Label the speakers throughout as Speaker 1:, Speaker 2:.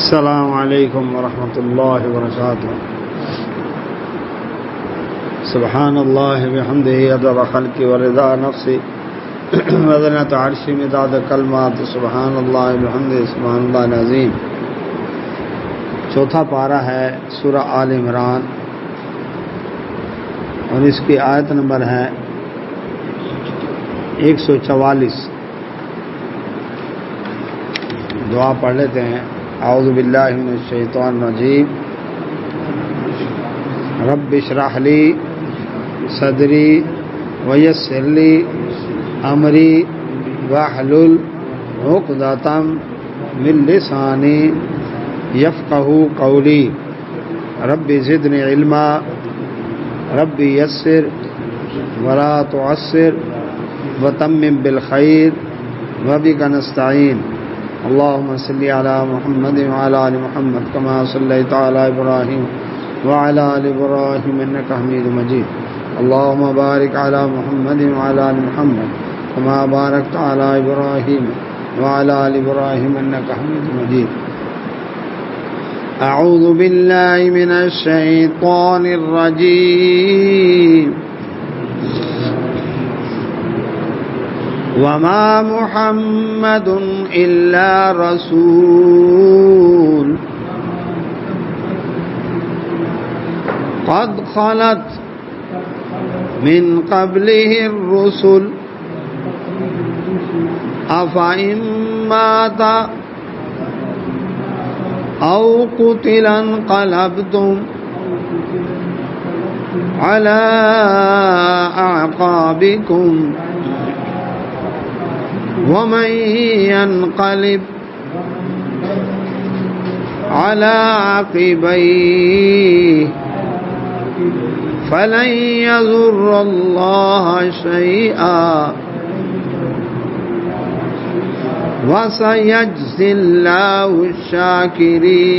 Speaker 1: السلام علیکم ورحمۃ اللہ وبرکاتہ۔ سبحان اللہ بحمدہ عدد خلقہ ورضا نفسہ وزنۃ عرشہ مداد کلمات۔ سبحان اللہ بحمدہ سبحان اللہ العظیم۔ چوتھا پارہ ہے سورہ آل عمران اور اس کی آیت نمبر ہے 144۔ دعا پڑھ لیتے ہیں۔ اعوذ باللہ من الشیطان الرجیم۔ رب اشرح لی صدری ویسر لی امری واحلل عقدۃ من لسانی یفقہوا قولی۔ رب زدنی علما رب یسر ولا تعسر وتمم بالخیر وبک نستعین۔ اللهم صل على محمد وعلى آل محمد كما صليت على إبراهيم وعلى آل إبراهيم إنك حميد مجيد۔ اللهم بارك على محمد وعلى آل محمد كما باركت على إبراهيم وعلى آل إبراهيم إنك حميد مجيد۔ أعوذ بالله من الشيطان الرجيم۔ وما محمد إلا رسول قد خلت من قبله الرسل أفإن مات أو قتل انقلبتم على أعقابكم ومن ينقلب على عقبيه فلن يضر الله شيئا وسيجزي الله الشاكرين۔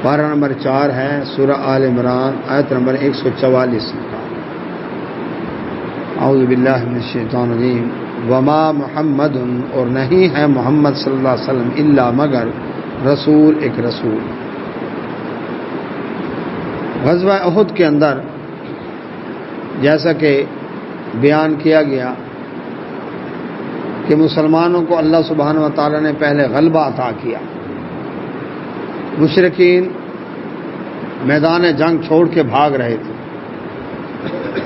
Speaker 1: پارہ نمبر 4 ہے سورہ آل عمران، آیت نمبر 144۔ اعوذ باللہ من الشیطان الرجیم۔ وما محمد، اور نہیں ہے محمد صلی اللہ علیہ وسلم، الا مگر رسول، ایک رسول۔ غزوہ احد کے اندر جیسا کہ بیان کیا گیا کہ مسلمانوں کو اللہ سبحانہ و تعالی نے پہلے غلبہ عطا کیا۔ مشرکین میدان جنگ چھوڑ کے بھاگ رہے تھے۔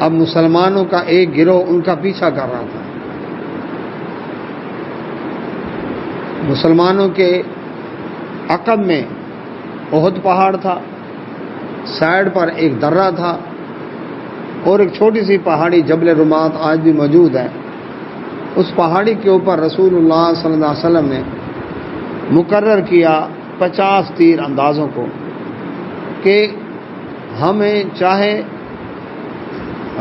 Speaker 1: اب مسلمانوں کا ایک گروہ ان کا پیچھا کر رہا تھا۔ مسلمانوں کے عقب میں احد پہاڑ تھا، سائڈ پر ایک درہ تھا، اور ایک چھوٹی سی پہاڑی جبل رمات آج بھی موجود ہے۔ اس پہاڑی کے اوپر رسول اللہ صلی اللہ علیہ وسلم نے مقرر کیا 50 تیر اندازوں کو کہ ہمیں چاہے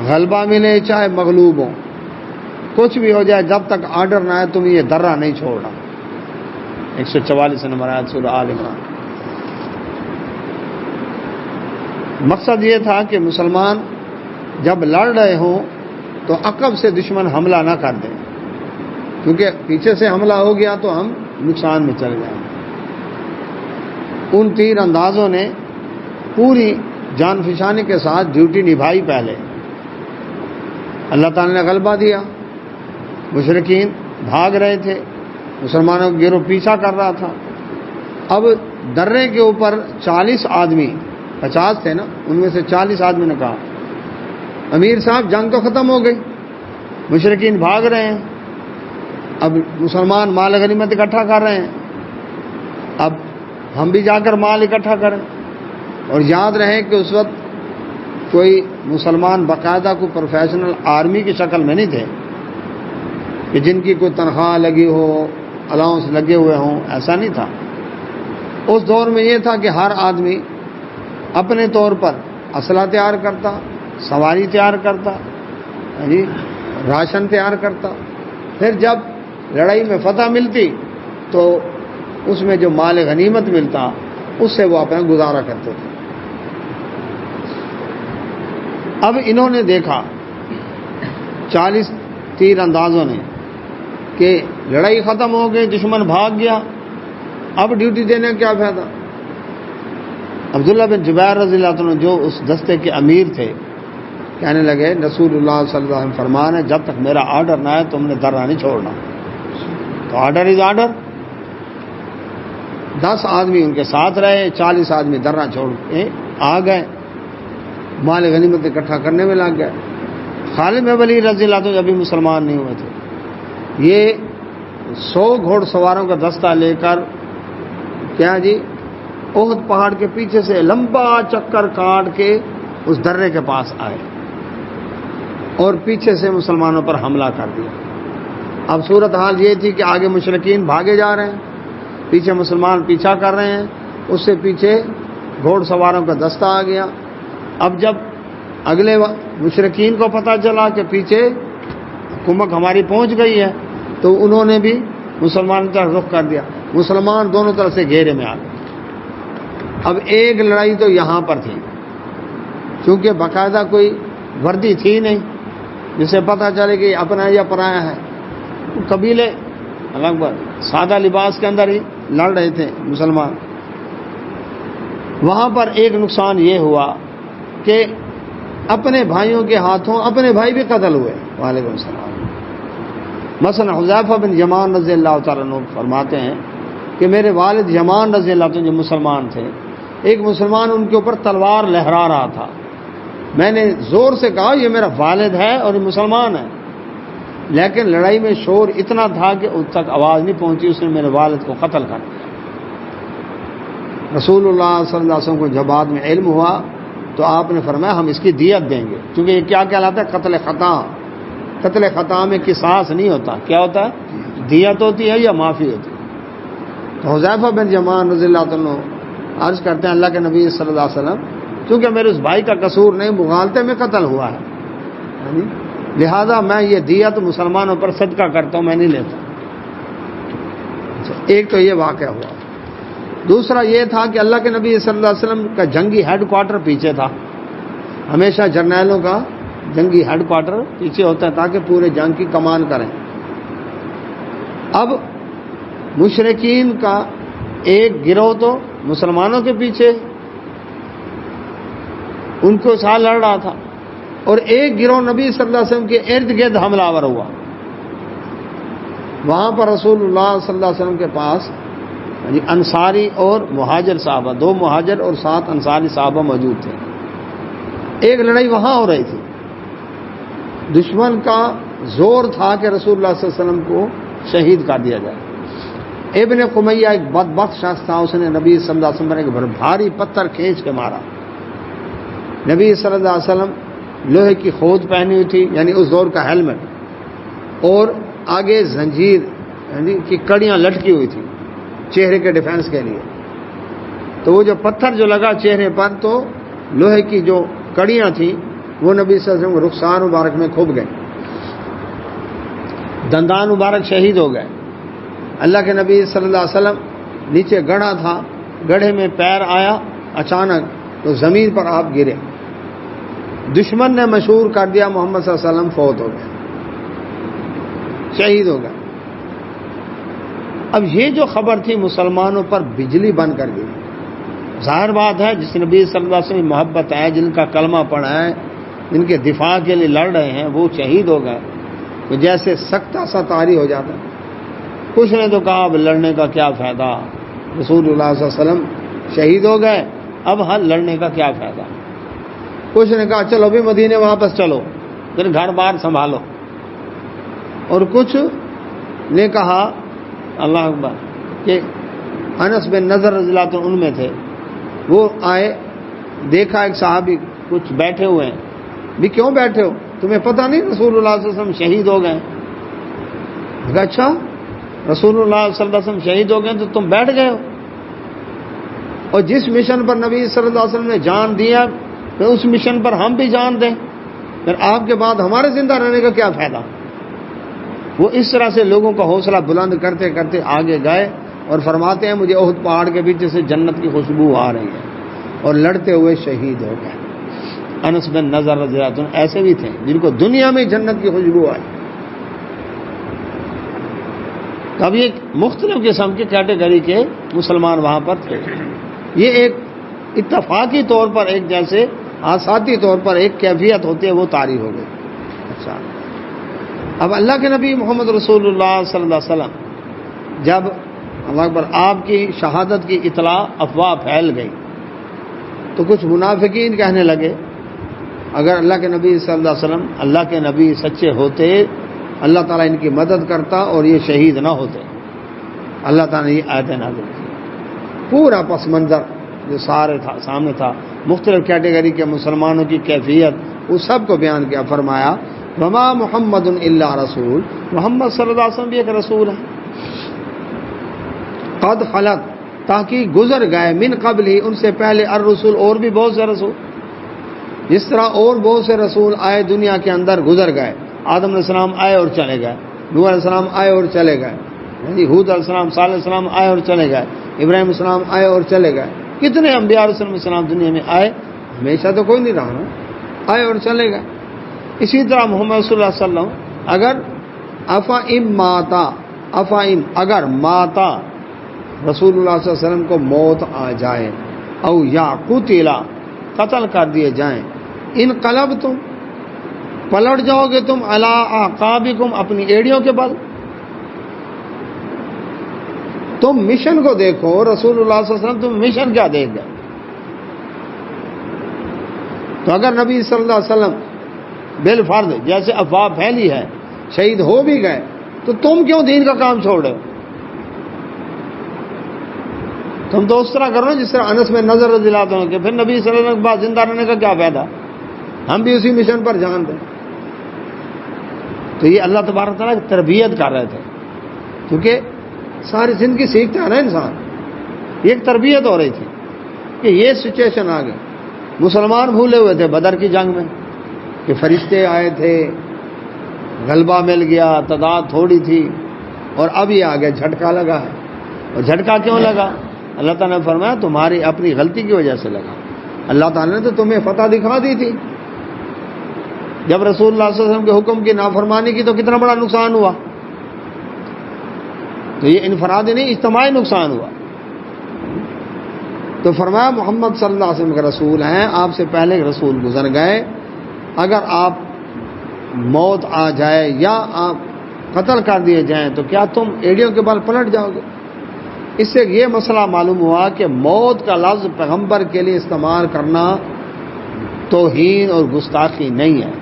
Speaker 1: غلبہ ملے چاہے مغلوب ہو، کچھ بھی ہو جائے، جب تک آرڈر نہ آئے تم یہ درہ نہیں چھوڑنا۔ 144 نمبر آیت سورہ آل عمران۔ مقصد یہ تھا کہ مسلمان جب لڑ رہے ہوں تو عقب سے دشمن حملہ نہ کر دیں، کیونکہ پیچھے سے حملہ ہو گیا تو ہم نقصان میں چلے جائیں۔ ان تیر اندازوں نے پوری جان فشانی کے ساتھ ڈیوٹی نبھائی۔ پہلے اللہ تعالی نے غلبہ دیا، مشرکین بھاگ رہے تھے، مسلمانوں کا گروہ پیچھا کر رہا تھا۔ اب درے کے اوپر 40 آدمی، 50 تھے نا، ان میں سے 40 آدمی نے کہا امیر صاحب جنگ تو ختم ہو گئی، مشرکین بھاگ رہے ہیں، اب مسلمان مال غنیمت اکٹھا کر رہے ہیں، اب ہم بھی جا کر مال اکٹھا کریں۔ اور یاد رہے کہ اس وقت کوئی مسلمان باقاعدہ کو پروفیشنل آرمی کی شکل میں نہیں تھے کہ جن کی کوئی تنخواہ لگی ہو، الاؤنس لگے ہوئے ہوں، ایسا نہیں تھا۔ اس دور میں یہ تھا کہ ہر آدمی اپنے طور پر اسلحہ تیار کرتا، سواری تیار کرتا، راشن تیار کرتا، پھر جب لڑائی میں فتح ملتی تو اس میں جو مال غنیمت ملتا اس سے وہ اپنا گزارا کرتے تھے۔ اب انہوں نے دیکھا 40 تیر اندازوں نے کہ لڑائی ختم ہو گئی، دشمن بھاگ گیا، اب ڈیوٹی دینے کا کیا فائدہ؟ عبداللہ بن جبیر رضی اللہ عنہ جو اس دستے کے امیر تھے کہنے لگے رسول اللہ صلی اللہ علیہ وسلم فرمان ہے جب تک میرا آرڈر نہ آئے تم نے درہ نہیں چھوڑنا. تو آرڈر از آرڈر. 10 آدمی ان کے ساتھ رہے، 40 آدمی درہ چھوڑ کے آ گئے، مال غنیمت اکٹھا کرنے میں لگ گئے. خالد بن ولید رضی اللہ عنہ ابھی مسلمان نہیں ہوئے تھے، یہ 100 گھوڑ سواروں کا دستہ لے کر کیا جی احد پہاڑ کے پیچھے سے لمبا چکر کاٹ کے اس درے کے پاس آئے اور پیچھے سے مسلمانوں پر حملہ کر دیا. اب صورتحال یہ تھی کہ آگے مشرکین بھاگے جا رہے ہیں، پیچھے مسلمان پیچھا کر رہے ہیں، اس سے پیچھے گھوڑ سواروں کا دستہ آ گیا. اب جب اگلے مشرکین کو پتہ چلا کہ پیچھے کمک ہماری پہنچ گئی ہے تو انہوں نے بھی مسلمانوں کی طرف رخ کر دیا. مسلمان دونوں طرف سے گھیرے میں آ گئے. اب ایک لڑائی تو یہاں پر تھی، چونکہ باقاعدہ کوئی وردی تھی نہیں جسے پتہ چلے کہ اپنا یا پرایا ہے. قبیلے لگ بھگ سادہ لباس کے اندر ہی لڑ رہے تھے مسلمان. وہاں پر ایک نقصان یہ ہوا کہ اپنے بھائیوں کے ہاتھوں اپنے بھائی بھی قتل ہوئے. وعلیکم السلام. مثلا حذیفہ بن یمان رضی اللہ تعالیٰ عنہ فرماتے ہیں کہ میرے والد یمان رضی اللہ عنہ جو مسلمان تھے، ایک مسلمان ان کے اوپر تلوار لہرا رہا تھا. میں نے زور سے کہا یہ میرا والد ہے اور یہ مسلمان ہے، لیکن لڑائی میں شور اتنا تھا کہ اس تک آواز نہیں پہنچی، اس نے میرے والد کو قتل کر دیا. رسول اللہ صلی اللہ علیہ وسلم کو جب بعد میں علم ہوا تو آپ نے فرمایا ہم اس کی دیت دیں گے، کیونکہ یہ کیا کہلاتا ہے؟ قتل خطا. قتل خطا میں قصاص نہیں ہوتا، کیا ہوتا ہے؟ دیت ہوتی ہے یا معافی ہوتی ہے. تو حذیفہ بن یمان رضی اللہ عنہ عرض کرتے ہیں اللہ کے نبی صلی اللہ علیہ وسلم کیونکہ میرے اس بھائی کا قصور نہیں، مغالطے میں قتل ہوا ہے، لہذا میں یہ دیت مسلمانوں پر صدقہ کرتا ہوں، میں نہیں لیتا. ایک تو یہ واقعہ ہوا. دوسرا یہ تھا کہ اللہ کے نبی صلی اللہ علیہ وسلم کا جنگی ہیڈ کوارٹر پیچھے تھا. ہمیشہ جرنیلوں کا جنگی ہیڈ کوارٹر پیچھے ہوتا ہے تاکہ پورے جنگ کی کمان کریں. اب مشرکین کا ایک گروہ تو مسلمانوں کے پیچھے ان کو ساتھ لڑ رہا تھا اور ایک گروہ نبی صلی اللہ علیہ وسلم کے ارد گرد حملہ آور ہوا. وہاں پر رسول اللہ صلی اللہ علیہ وسلم کے پاس انصاری اور مہاجر صحابہ، 2 مہاجر اور 7 انصاری صحابہ موجود تھے. ایک لڑائی وہاں ہو رہی تھی. دشمن کا زور تھا کہ رسول اللہ صلی اللہ علیہ وسلم کو شہید کر دیا جائے. ابن قمیہ ایک بدبخت شخص تھا، اس نے نبی صلی اللہ علیہ وسلم پر ایک بھاری پتھر کھینچ کے مارا. نبی صلی اللہ علیہ وسلم لوہے کی خود پہنی ہوئی تھی، یعنی اس دور کا ہیلمٹ، اور آگے زنجیر یعنی کی کڑیاں لٹکی ہوئی تھی چہرے کے ڈیفینس کے لیے. تو وہ جو پتھر جو لگا چہرے پر تو لوہے کی جو کڑیاں تھیں وہ نبی صلی اللہ علیہ وسلم رخسار مبارک میں کھب گئے، دندان مبارک شہید ہو گئے. اللہ کے نبی صلی اللہ علیہ وسلم نیچے گڑھا تھا، گڑھے میں پیر آیا اچانک تو زمین پر آپ گرے. دشمن نے مشہور کر دیا محمد صلی اللہ علیہ وسلم فوت ہو گئے، شہید ہو گئے. اب یہ جو خبر تھی مسلمانوں پر بجلی بن کر گئی. ظاہر بات ہے جس نبی صلی اللہ علیہ وسلم محبت ہے، جن کا کلمہ پڑھا ہے، جن کے دفاع کے لیے لڑ رہے ہیں، وہ شہید ہو گئے تو جیسے سکتہ سا طاری ہو جاتا. کچھ نے تو کہا اب لڑنے کا کیا فائدہ، رسول اللہ صلی اللہ علیہ وسلم شہید ہو گئے، اب ہاں لڑنے کا کیا فائدہ. کچھ نے کہا چلو بھی مدینے واپس چلو، پھر گھر بار سنبھالو. اور کچھ نے کہا اللہ اکبر کہ انس بن نضر رضی اللہ عنہ ان میں تھے، وہ آئے، دیکھا ایک صحابی کچھ بیٹھے ہوئے ہیں. بھی کیوں بیٹھے ہو، تمہیں پتہ نہیں رسول اللہ صلی اللہ علیہ وسلم شہید ہو گئے؟ کہا اچھا رسول اللہ صلی اللہ علیہ وسلم شہید ہو گئے تو تم بیٹھ گئے ہو، اور جس مشن پر نبی صلی اللہ علیہ وسلم نے جان دیا پھر اس مشن پر ہم بھی جان دیں، پھر آپ کے بعد ہمارے زندہ رہنے کا کیا فائدہ. وہ اس طرح سے لوگوں کا حوصلہ بلند کرتے کرتے آگے گئے اور فرماتے ہیں مجھے احد پہاڑ کے پیچھے سے جنت کی خوشبو آ رہی ہے، اور لڑتے ہوئے شہید ہو گئے. انس بن نضر رضی اللہ عنہ ایسے بھی تھے جن کو دنیا میں جنت کی خوشبو آئی. تو اب یہ مختلف قسم کے کیٹیگری کے مسلمان وہاں پر تھے. یہ ایک اتفاقی طور پر ایک جیسے آساتی طور پر ایک کیفیت ہوتی ہے وہ طاری ہو گئی. اچھا اب اللہ کے نبی محمد رسول اللہ صلی اللہ علیہ وسلم جب اللہ اکبر آپ کی شہادت کی اطلاع افواہ پھیل گئی تو کچھ منافقین کہنے لگے اگر اللہ کے نبی صلی اللہ علیہ وسلم اللہ کے نبی سچے ہوتے اللہ تعالیٰ ان کی مدد کرتا اور یہ شہید نہ ہوتے. اللہ تعالیٰ نے یہ آیتیں نازل کی. پورا پس منظر جو سامنے تھا مختلف کیٹیگری کے مسلمانوں کی کیفیت اس سب کو بیان کیا. فرمایا وما محمد الا رسول، محمد صلی اللہ علیہ وسلم بھی ایک رسول ہے. قد خلت، تاکہ گزر گئے، من قبل ہی، ان سے پہلے، الرسول، اور بھی بہت سے رسول. جس طرح اور بہت سے رسول آئے دنیا کے اندر گزر گئے. آدم علیہ السلام آئے اور چلے گئے، نوح علیہ السلام آئے اور چلے گئے، ہود علیہ السلام، صالح علیہ السلام آئے اور چلے گئے، ابراہیم علیہ السلام آئے اور چلے گئے. کتنے انبیاء علیہ السلام دنیا میں آئے، ہمیشہ تو کوئی نہیں رہا نا، آئے اور چلے گئے. اسی طرح محمد صلی اللہ علیہ وسلم اگر افائم اگر ماتا رسول اللہ صلی اللہ علیہ وسلم کو موت آ جائے، او یا قتلا، قتل کر دیے جائیں، انقلبتم، پلٹ جاؤ گے تم، علی اعقابکم، اپنی ایڑیوں کے بل. تم مشن کو دیکھو، رسول اللہ صلی اللہ علیہ وسلم تم مشن کیا دیکھ گئے. تو اگر نبی صلی اللہ علیہ وسلم بالفرض جیسے افواہ پھیلی ہے شہید ہو بھی گئے تو تم کیوں دین کا کام چھوڑ رہے ہو؟ تم تو اس طرح کرو جس طرح انس میں نظر رضی اللہ عنہ کہ پھر نبی صلی اللہ علیہ وسلم کے بعد زندہ رہنے کا کیا فائدہ، ہم بھی اسی مشن پر جان دیں. تو یہ اللہ تبارک تعالیٰ کی تربیت کر رہے تھے، کیونکہ ساری زندگی سیکھتا ہے نا انسان. یہ ایک تربیت ہو رہی تھی کہ یہ سچویشن آ گئی. مسلمان بھولے ہوئے تھے بدر کی جنگ میں کہ فرشتے آئے تھے، غلبہ مل گیا، تعداد تھوڑی تھی، اور اب یہ آ گیا جھٹکا لگا ہے. اور جھٹکا کیوں لگا؟ اللہ تعالیٰ نے فرمایا تمہاری اپنی غلطی کی وجہ سے لگا. اللہ تعالیٰ نے تو تمہیں فتح دکھا دی تھی. جب رسول اللہ صلی اللہ علیہ وسلم کے حکم کی نافرمانی کی تو کتنا بڑا نقصان ہوا. تو یہ انفرادی نہیں، اجتماعی نقصان ہوا. تو فرمایا محمد صلی اللہ علیہ وسلم کے رسول ہیں، آپ سے پہلے رسول گزر گئے، اگر آپ موت آ جائے یا آپ قتل کر دیے جائیں تو کیا تم ایڑیوں کے بل پلٹ جاؤ گے؟ اس سے یہ مسئلہ معلوم ہوا کہ موت کا لفظ پیغمبر کے لیے استعمال کرنا توہین اور گستاخی نہیں ہے.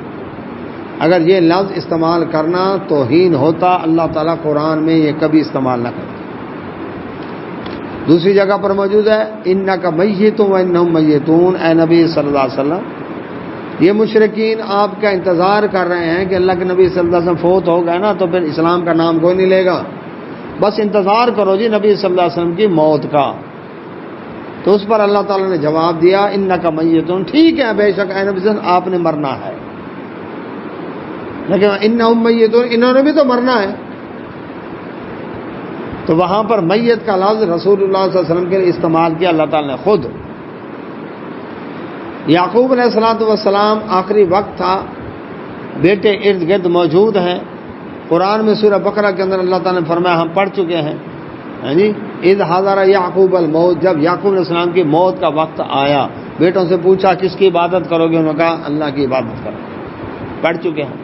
Speaker 1: اگر یہ لفظ استعمال کرنا توہین ہوتا اللہ تعالیٰ قرآن میں یہ کبھی استعمال نہ کرتا. دوسری جگہ پر موجود ہے انک میت و انہم میتون، اے نبی صلی اللہ علیہ وسلم یہ مشرکین آپ کا انتظار کر رہے ہیں کہ اللہ کے نبی صلی اللہ علیہ وسلم فوت ہو گئے نا تو پھر اسلام کا نام کوئی نہیں لے گا، بس انتظار کرو جی نبی صلی اللہ علیہ وسلم کی موت کا. تو اس پر اللہ تعالیٰ نے جواب دیا انک میتون، ٹھیک ہے بے شک اے نبی صلی اللہ علیہ وسلم آپ نے مرنا ہے، لیکن انہم میتون، انہوں نے بھی تو مرنا ہے. تو وہاں پر میت کا لفظ رسول اللہ صلی اللہ علیہ وسلم کے لیے استعمال کیا اللہ تعالیٰ نے خود. یعقوب علیہ الصلوۃ والسلام آخری وقت تھا، بیٹے ارد گرد موجود ہیں. قرآن میں سورہ بقرہ کے اندر اللہ تعالیٰ نے فرمایا ہم پڑھ چکے ہیں جی، اذ حضر یعقوب الموت، جب یعقوب علیہ السلام کی موت کا وقت آیا بیٹوں سے پوچھا کس کی عبادت کرو گے، انہوں نے کہا اللہ کی عبادت کرو. پڑھ چکے ہیں.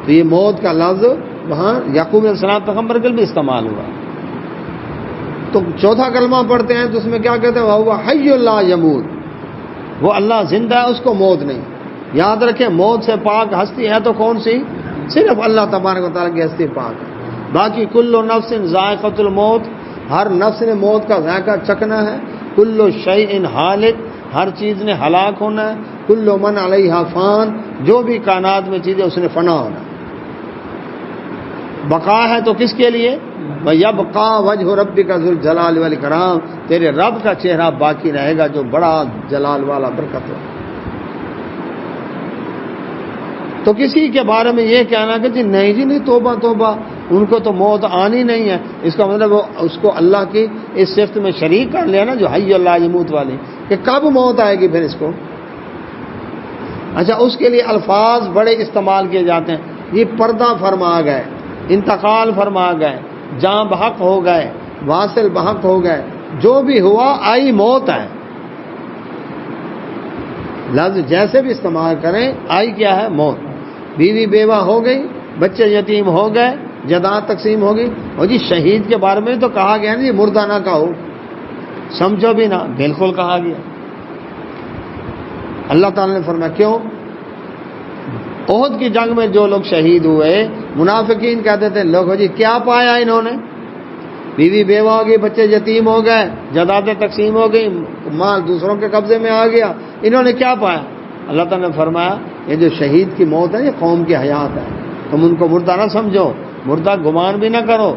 Speaker 1: تو یہ موت کا لفظ وہاں یعقوب علیہ السلام پیغمبر کے بھی استعمال ہوا. تو چوتھا کلمہ پڑھتے ہیں تو اس میں کیا کہتے ہیں وہ حی لا یموت، وہ اللہ زندہ ہے اس کو موت نہیں. یاد رکھیں موت سے پاک ہستی ہے تو کون سی؟ صرف اللہ تبارک و تعالیٰ کی ہستی پاک ہے. باقی کل نفس ذائقۃ الموت، ہر نفس نے موت کا ذائقہ چکھنا ہے. کل شیء ہالک، ہر چیز نے ہلاک ہونا ہے. کل من علیہا فان، جو بھی کائنات میں چیزیں اس نے فنا ہونا ہے. بقا ہے تو کس کے لیے؟ وَيَبْقَى وَجْهُ رَبِّكَ ذُو الْجَلَالِ وَالْإِكْرَامِ، تیرے رب کا چہرہ باقی رہے گا جو بڑا جلال والا برکت ہے. تو کسی کے بارے میں یہ کہنا کہ جی نہیں جی نہیں توبہ توبہ ان کو تو موت آنی نہیں ہے، اس کا مطلب اس کو اللہ کی اس صفت میں شریک کر لیا نا جو حی لا یموت والی، کہ کب موت آئے گی پھر اس کو. اچھا اس کے لیے الفاظ بڑے استعمال کیے جاتے ہیں. یہ پردہ فرما گئے، انتقال فرما گئے، جاں بحق ہو گئے، واصل بحق ہو گئے، جو بھی ہوا آئی موت ہے. لفظ جیسے بھی استعمال کریں، آئی کیا ہے؟ موت. بیوی بیوہ ہو گئی، بچے یتیم ہو گئے، جائیداد تقسیم ہو گئی. اور جی شہید کے بارے میں تو کہا گیا نا، یہ مردہ نہ کہو، سمجھو بھی نہ، بالکل کہا گیا. اللہ تعالیٰ نے فرمایا کیوں؟ احد کی جنگ میں جو لوگ شہید ہوئے، منافقین کہتے تھے لوگوں جی کیا پایا انہوں نے؟ بیوی بیوہ ہو گئی، بچے یتیم ہو گئے، جائیدادیں تقسیم ہو گئی، مال دوسروں کے قبضے میں آ گیا، انہوں نے کیا پایا؟ اللہ تعالیٰ نے فرمایا یہ جو شہید کی موت ہے یہ قوم کی حیات ہے، تم ان کو مردہ نہ سمجھو، مردہ گمان بھی نہ کرو،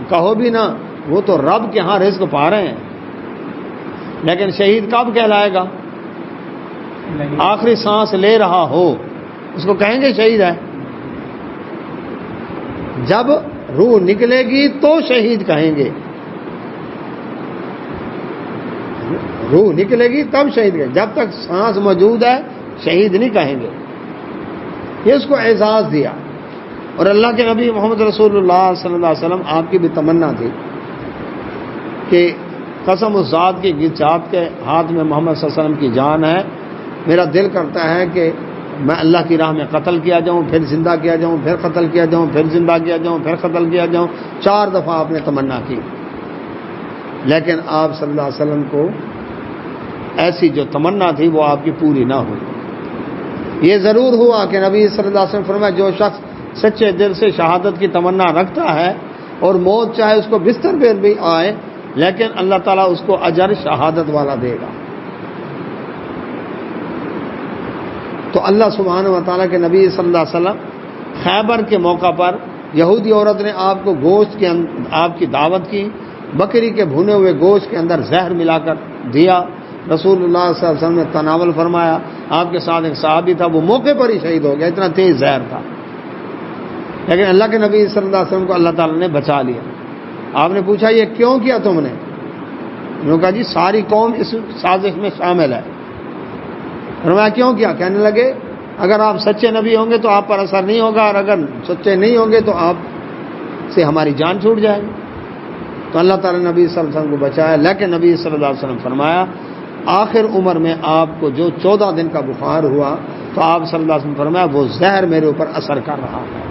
Speaker 1: کہو بھی نہ، وہ تو رب کے ہاں رزق پا رہے ہیں. لیکن شہید کب کہلائے گا؟ آخری سانس لے رہا ہو اس کو کہیں گے شہید ہے. جب روح نکلے گی تو شہید کہیں گے، روح نکلے گی تب شہید کہیں گے، جب تک سانس موجود ہے شہید نہیں کہیں گے. یہ اس کو اعزاز دیا. اور اللہ کے نبی محمد رسول اللہ صلی اللہ علیہ وسلم آپ کی بھی تمنا تھی کہ قسم اس ذات کی جس ذات کے ہاتھ میں محمد صلی اللہ علیہ وسلم کی جان ہے، میرا دل کرتا ہے کہ میں اللہ کی راہ میں قتل کیا جاؤں، پھر زندہ کیا جاؤں، پھر قتل کیا جاؤں، پھر زندہ کیا جاؤں، پھر قتل کیا جاؤں. 4 دفعہ آپ نے تمنا کی، لیکن آپ صلی اللہ علیہ وسلم کو ایسی جو تمنا تھی وہ آپ کی پوری نہ ہوئی. یہ ضرور ہوا کہ نبی صلی اللہ علیہ وسلم فرمایا جو شخص سچے دل سے شہادت کی تمنا رکھتا ہے اور موت چاہے اس کو بستر پہ بھی آئے، لیکن اللہ تعالیٰ اس کو اجر شہادت والا دے گا. تو اللہ سبحانہ و تعالیٰ کے نبی صلی اللہ علیہ وسلم خیبر کے موقع پر یہودی عورت نے آپ کو گوشت کے آپ کی دعوت کی، بکری کے بھنے ہوئے گوشت کے اندر زہر ملا کر دیا. رسول اللہ صلی اللہ علیہ وسلم نے تناول فرمایا. آپ کے ساتھ ایک صحابی تھا، وہ موقع پر ہی شہید ہو گیا، اتنا تیز زہر تھا. لیکن اللہ کے نبی صلی اللہ علیہ وسلم کو اللہ تعالیٰ نے بچا لیا. آپ نے پوچھا یہ کیوں کیا تم نے؟ انہوں نے کہا جی ساری قوم اس سازش میں شامل ہے. فرمایا کیوں کیا؟ کہنے لگے اگر آپ سچے نبی ہوں گے تو آپ پر اثر نہیں ہوگا، اور اگر سچے نہیں ہوں گے تو آپ سے ہماری جان چھوٹ جائے گی. تو اللہ تعالیٰ نے نبی صلی اللہ علیہ وسلم کو بچایا. لیکن نبی صلی اللہ علیہ وسلم فرمایا آخر عمر میں آپ کو جو 14 دن کا بخار ہوا تو آپ صلی اللہ علیہ وسلم فرمایا وہ زہر میرے اوپر اثر کر رہا ہے.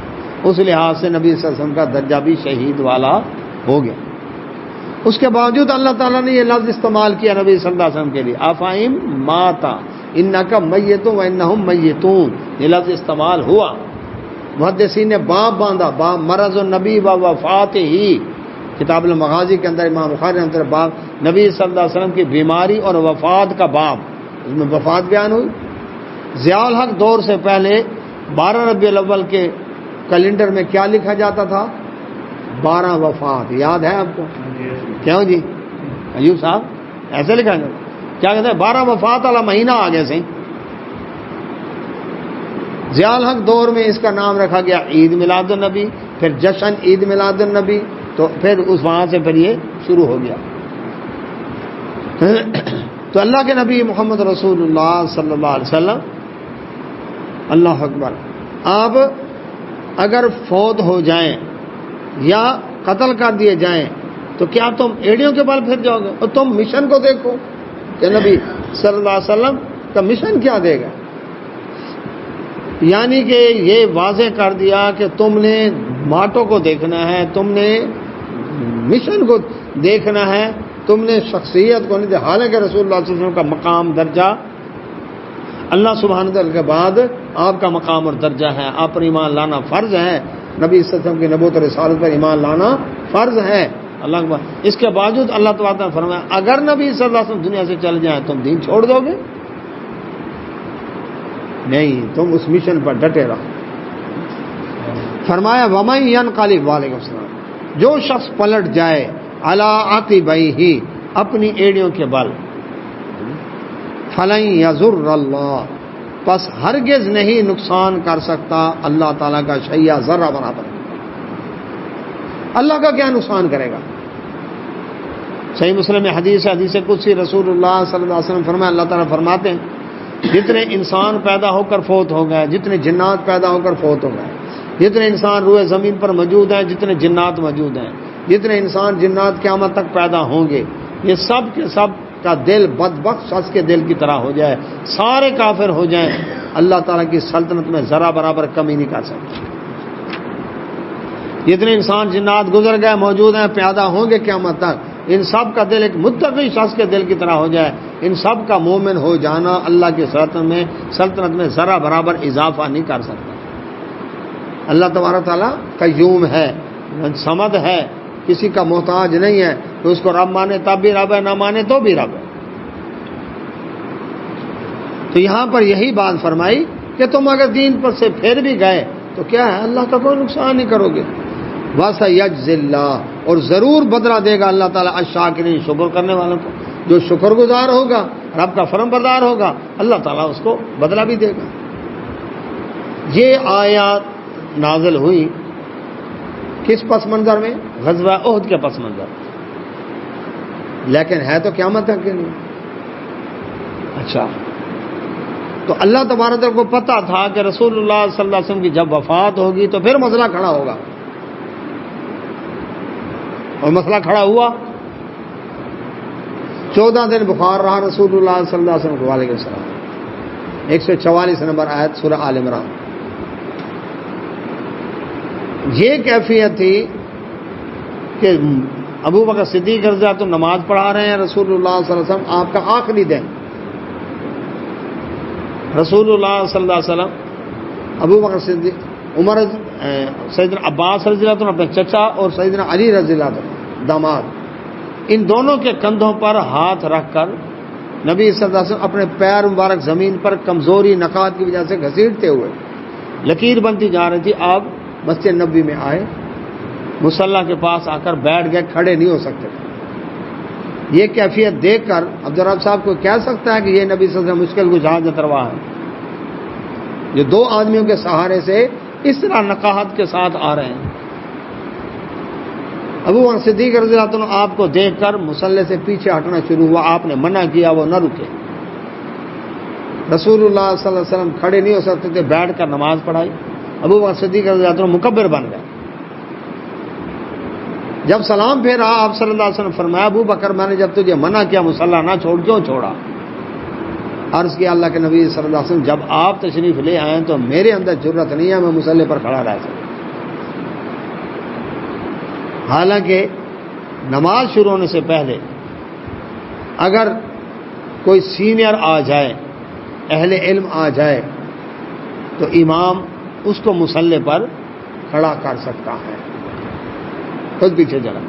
Speaker 1: اس لحاظ سے نبی صلی اللہ علیہ وسلم کا درجہ بھی شہید والا ہو گیا. اس کے باوجود اللہ تعالیٰ نے یہ لفظ استعمال کیا نبی صلی اللہ علیہ وسلم کے لیے، افائم ماتا انکا میتون و انہم میتون، یہ لفظ استعمال ہوا. محدثین نے باب باندھا، باب مرض النبی و وفات ہی، کتاب المغازی کے اندر امام بخاری نے باب نبی صلی اللہ علیہ وسلم کی بیماری اور وفات کا باب، اس میں وفات بیان ہوئی. ضیاء الحق دور سے پہلے 12 ربیع الاول کے کیلنڈر میں کیا لکھا جاتا تھا؟ 12 وفات. یاد ہے آپ کو؟ کیوں جی ایوب صاحب ایسے لکھا جاتا؟ کیا کہتے ہیں 12 وفات والا مہینہ آگے سے. ضیاء الحق دور میں اس کا نام رکھا گیا عید میلاد النبی، پھر جشن عید میلاد النبی، تو پھر اس وہاں سے پھر یہ شروع ہو گیا. تو اللہ کے نبی محمد رسول اللہ صلی اللہ علیہ وسلم، اللہ اکبر، آپ اگر فوت ہو جائیں یا قتل کر دیے جائیں تو کیا تم ایڑیوں کے بل پھر جاؤ گے؟ اور تم مشن کو دیکھو کہ نبی صلی اللہ علیہ وسلم کا مشن کیا دے گا. یعنی کہ یہ واضح کر دیا کہ تم نے ماٹو کو دیکھنا ہے، تم نے مشن کو دیکھنا ہے، تم نے شخصیت کو نہیں. حالانکہ رسول اللہ صلی اللہ علیہ وسلم کا مقام درجہ اللہ سبحانہ وتعالی کے بعد آپ کا مقام اور درجہ ہے، آپ پر ایمان لانا فرض ہے. نبی صلی اللہ علیہ وسلم کی نبوت اور رسالت پر ایمان لانا فرض ہے. اللہ اکبر. اس کے باوجود اللہ تعالیٰ نے فرمایا اگر نبی صلی اللہ علیہ وسلم دنیا سے چل جائیں تم دین چھوڑ دو گے؟ نہیں، تم اس مشن پر ڈٹے رہو. فرمایا وَمَن يَنْقَلِبْ، وعلیکم السلام، جو شخص پلٹ جائے عَلَىٰ عَقِبَیْہِ، اپنی ایڑیوں کے بل، فَلَن يَضُرَّ اللَّهَ، پس ہرگز نہیں نقصان کر سکتا اللہ تعالیٰ کا شیئا، ذرہ برابر. اللہ کا کیا نقصان کرے گا؟ صحیح مسلم میں حدیث قدسی رسول اللہ صلی اللہ علیہ وسلم فرمایا، اللہ تعالیٰ فرماتے ہیں جتنے انسان پیدا ہو کر فوت ہو گئے، جتنے جنات پیدا ہو کر فوت ہو گئے، جتنے انسان روئے زمین پر موجود ہیں، جتنے جنات موجود ہیں، جتنے انسان جنات قیامت تک پیدا ہوں گے یہ سب کے سب کا دل بدبخت شخص کے دل کی طرح ہو جائے، سارے کافر ہو جائیں، اللہ تعالیٰ کی سلطنت میں ذرا برابر کمی نہیں کر سکتے۔ جتنے انسان جنات گزر گئے موجود ہیں پیدا ہوں گے قیامت تک، ان سب کا دل ایک متقی شخص کے دل کی طرح ہو جائے، ان سب کا مومن ہو جانا اللہ کی سلطنت میں ذرا برابر اضافہ نہیں کر سکتا۔ اللہ تبارک تعالیٰ قیوم ہے، صمد ہے، کسی کا محتاج نہیں ہے کہ اس کو رب مانے تب بھی رب ہے، نہ مانے تو بھی رب ہے۔ تو یہاں پر یہی بات فرمائی کہ تم اگر دین پر سے پھر بھی گئے تو کیا ہے، اللہ کا کوئی نقصان نہیں کرو گے۔ وَسَيَجْزِي اللَّهُ، اور ضرور بدلہ دے گا اللہ تعالیٰ الشاکرین، شکر کرنے والوں کو۔ جو شکر گزار ہوگا، رب کا فرم بردار ہوگا، اللہ تعالیٰ اس کو بدلہ بھی دے گا۔ یہ آیات نازل ہوئی کس پس منظر میں؟ غزوہ احد کے پس منظر، لیکن ہے تو قیامت تک کے نہیں۔ اچھا، تو اللہ تبارک کو پتہ تھا کہ رسول اللہ صلی اللہ علیہ وسلم کی جب وفات ہوگی تو پھر مسئلہ کھڑا ہوگا، اور مسئلہ کھڑا ہوا۔ 14 دن بخار رہا رسول اللہ صلی اللہ علیہ وسلم علیہ السلام۔ 144 نمبر آیت سورہ آل عمران۔ یہ کیفیت تھی کہ ابو بکر صدیق رضی اللہ عنہ تو نماز پڑھا رہے ہیں، رسول اللہ صلی اللہ علیہ وسلم آپ کا آخری دن، رسول اللہ صلی اللہ علیہ وسلم ابو بکر صدیق، عمر، سیدنا عباس رضی اللہ عنہ اپنے چچا، اور سیدنا علی رضی اللہ عنہ داماد، ان دونوں کے کندھوں پر ہاتھ رکھ کر نبی صلی اللہ علیہ وسلم اپنے پیر مبارک زمین پر کمزوری نقاہت کی وجہ سے گھسیٹتے ہوئے، لکیر بنتی جا رہی تھی، آپ مسجد نبوی میں آئے، مصلی کے پاس آ کر بیٹھ گئے، کھڑے نہیں ہو سکتے تھے۔ یہ کیفیت دیکھ کر عبدالرب صاحب کو کہہ سکتا ہے کہ یہ نبی صلی اللہ علیہ وسلم مشکل گزار جتروا ہے، یہ دو آدمیوں کے سہارے سے اس طرح نقاہت کے ساتھ آ رہے ہیں۔ ابو بکر صدیق رضی اللہ عنہ آپ کو دیکھ کر مصلی سے پیچھے ہٹنا شروع ہوا، آپ نے منع کیا، وہ نہ رکے۔ رسول اللہ صلی اللہ علیہ وسلم کھڑے نہیں ہو سکتے تھے، بیٹھ کر نماز پڑھائی، ابو بکر صدیق رضی اللہ عنہ مکبر بن گئے۔ جب سلام پھیرا آپ صلی اللہ علیہ وسلم فرمایا، ابو بکر میں نے جب تجھے منع کیا مصلی نہ چھوڑ، کیوں چھوڑا؟ عرض کیا اللہ کے نبی صلی اللہ علیہ وسلم جب آپ تشریف لے آئے تو میرے اندر جرت نہیں ہے میں مصلی پر کھڑا رہ سکتا۔ حالانکہ نماز شروع ہونے سے پہلے اگر کوئی سینئر آ جائے، اہل علم آ جائے، تو امام اس کو مصلی پر کھڑا کر سکتا ہے، خود پیچھے چلا